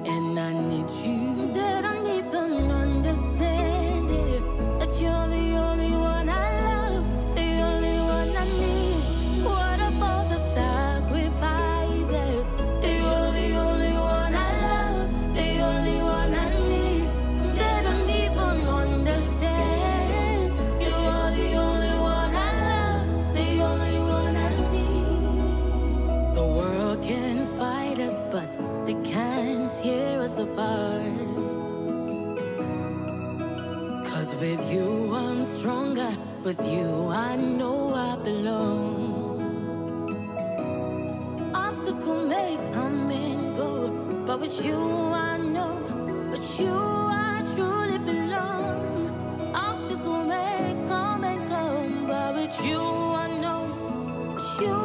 E: and I need you. Didn't even understand it, that you're the only one I love, the only one I need. What about the sacrifices? You're the only one I love, the only one I need. Didn't even understand. You're the only one I love, the only one I need. The world can fight us, but they can't tear us apart. 'Cause with you I'm stronger, with you I know I belong. Obstacle may come and go, but with you I know, but you I truly belong. Obstacle may come and go, but with you I know, but you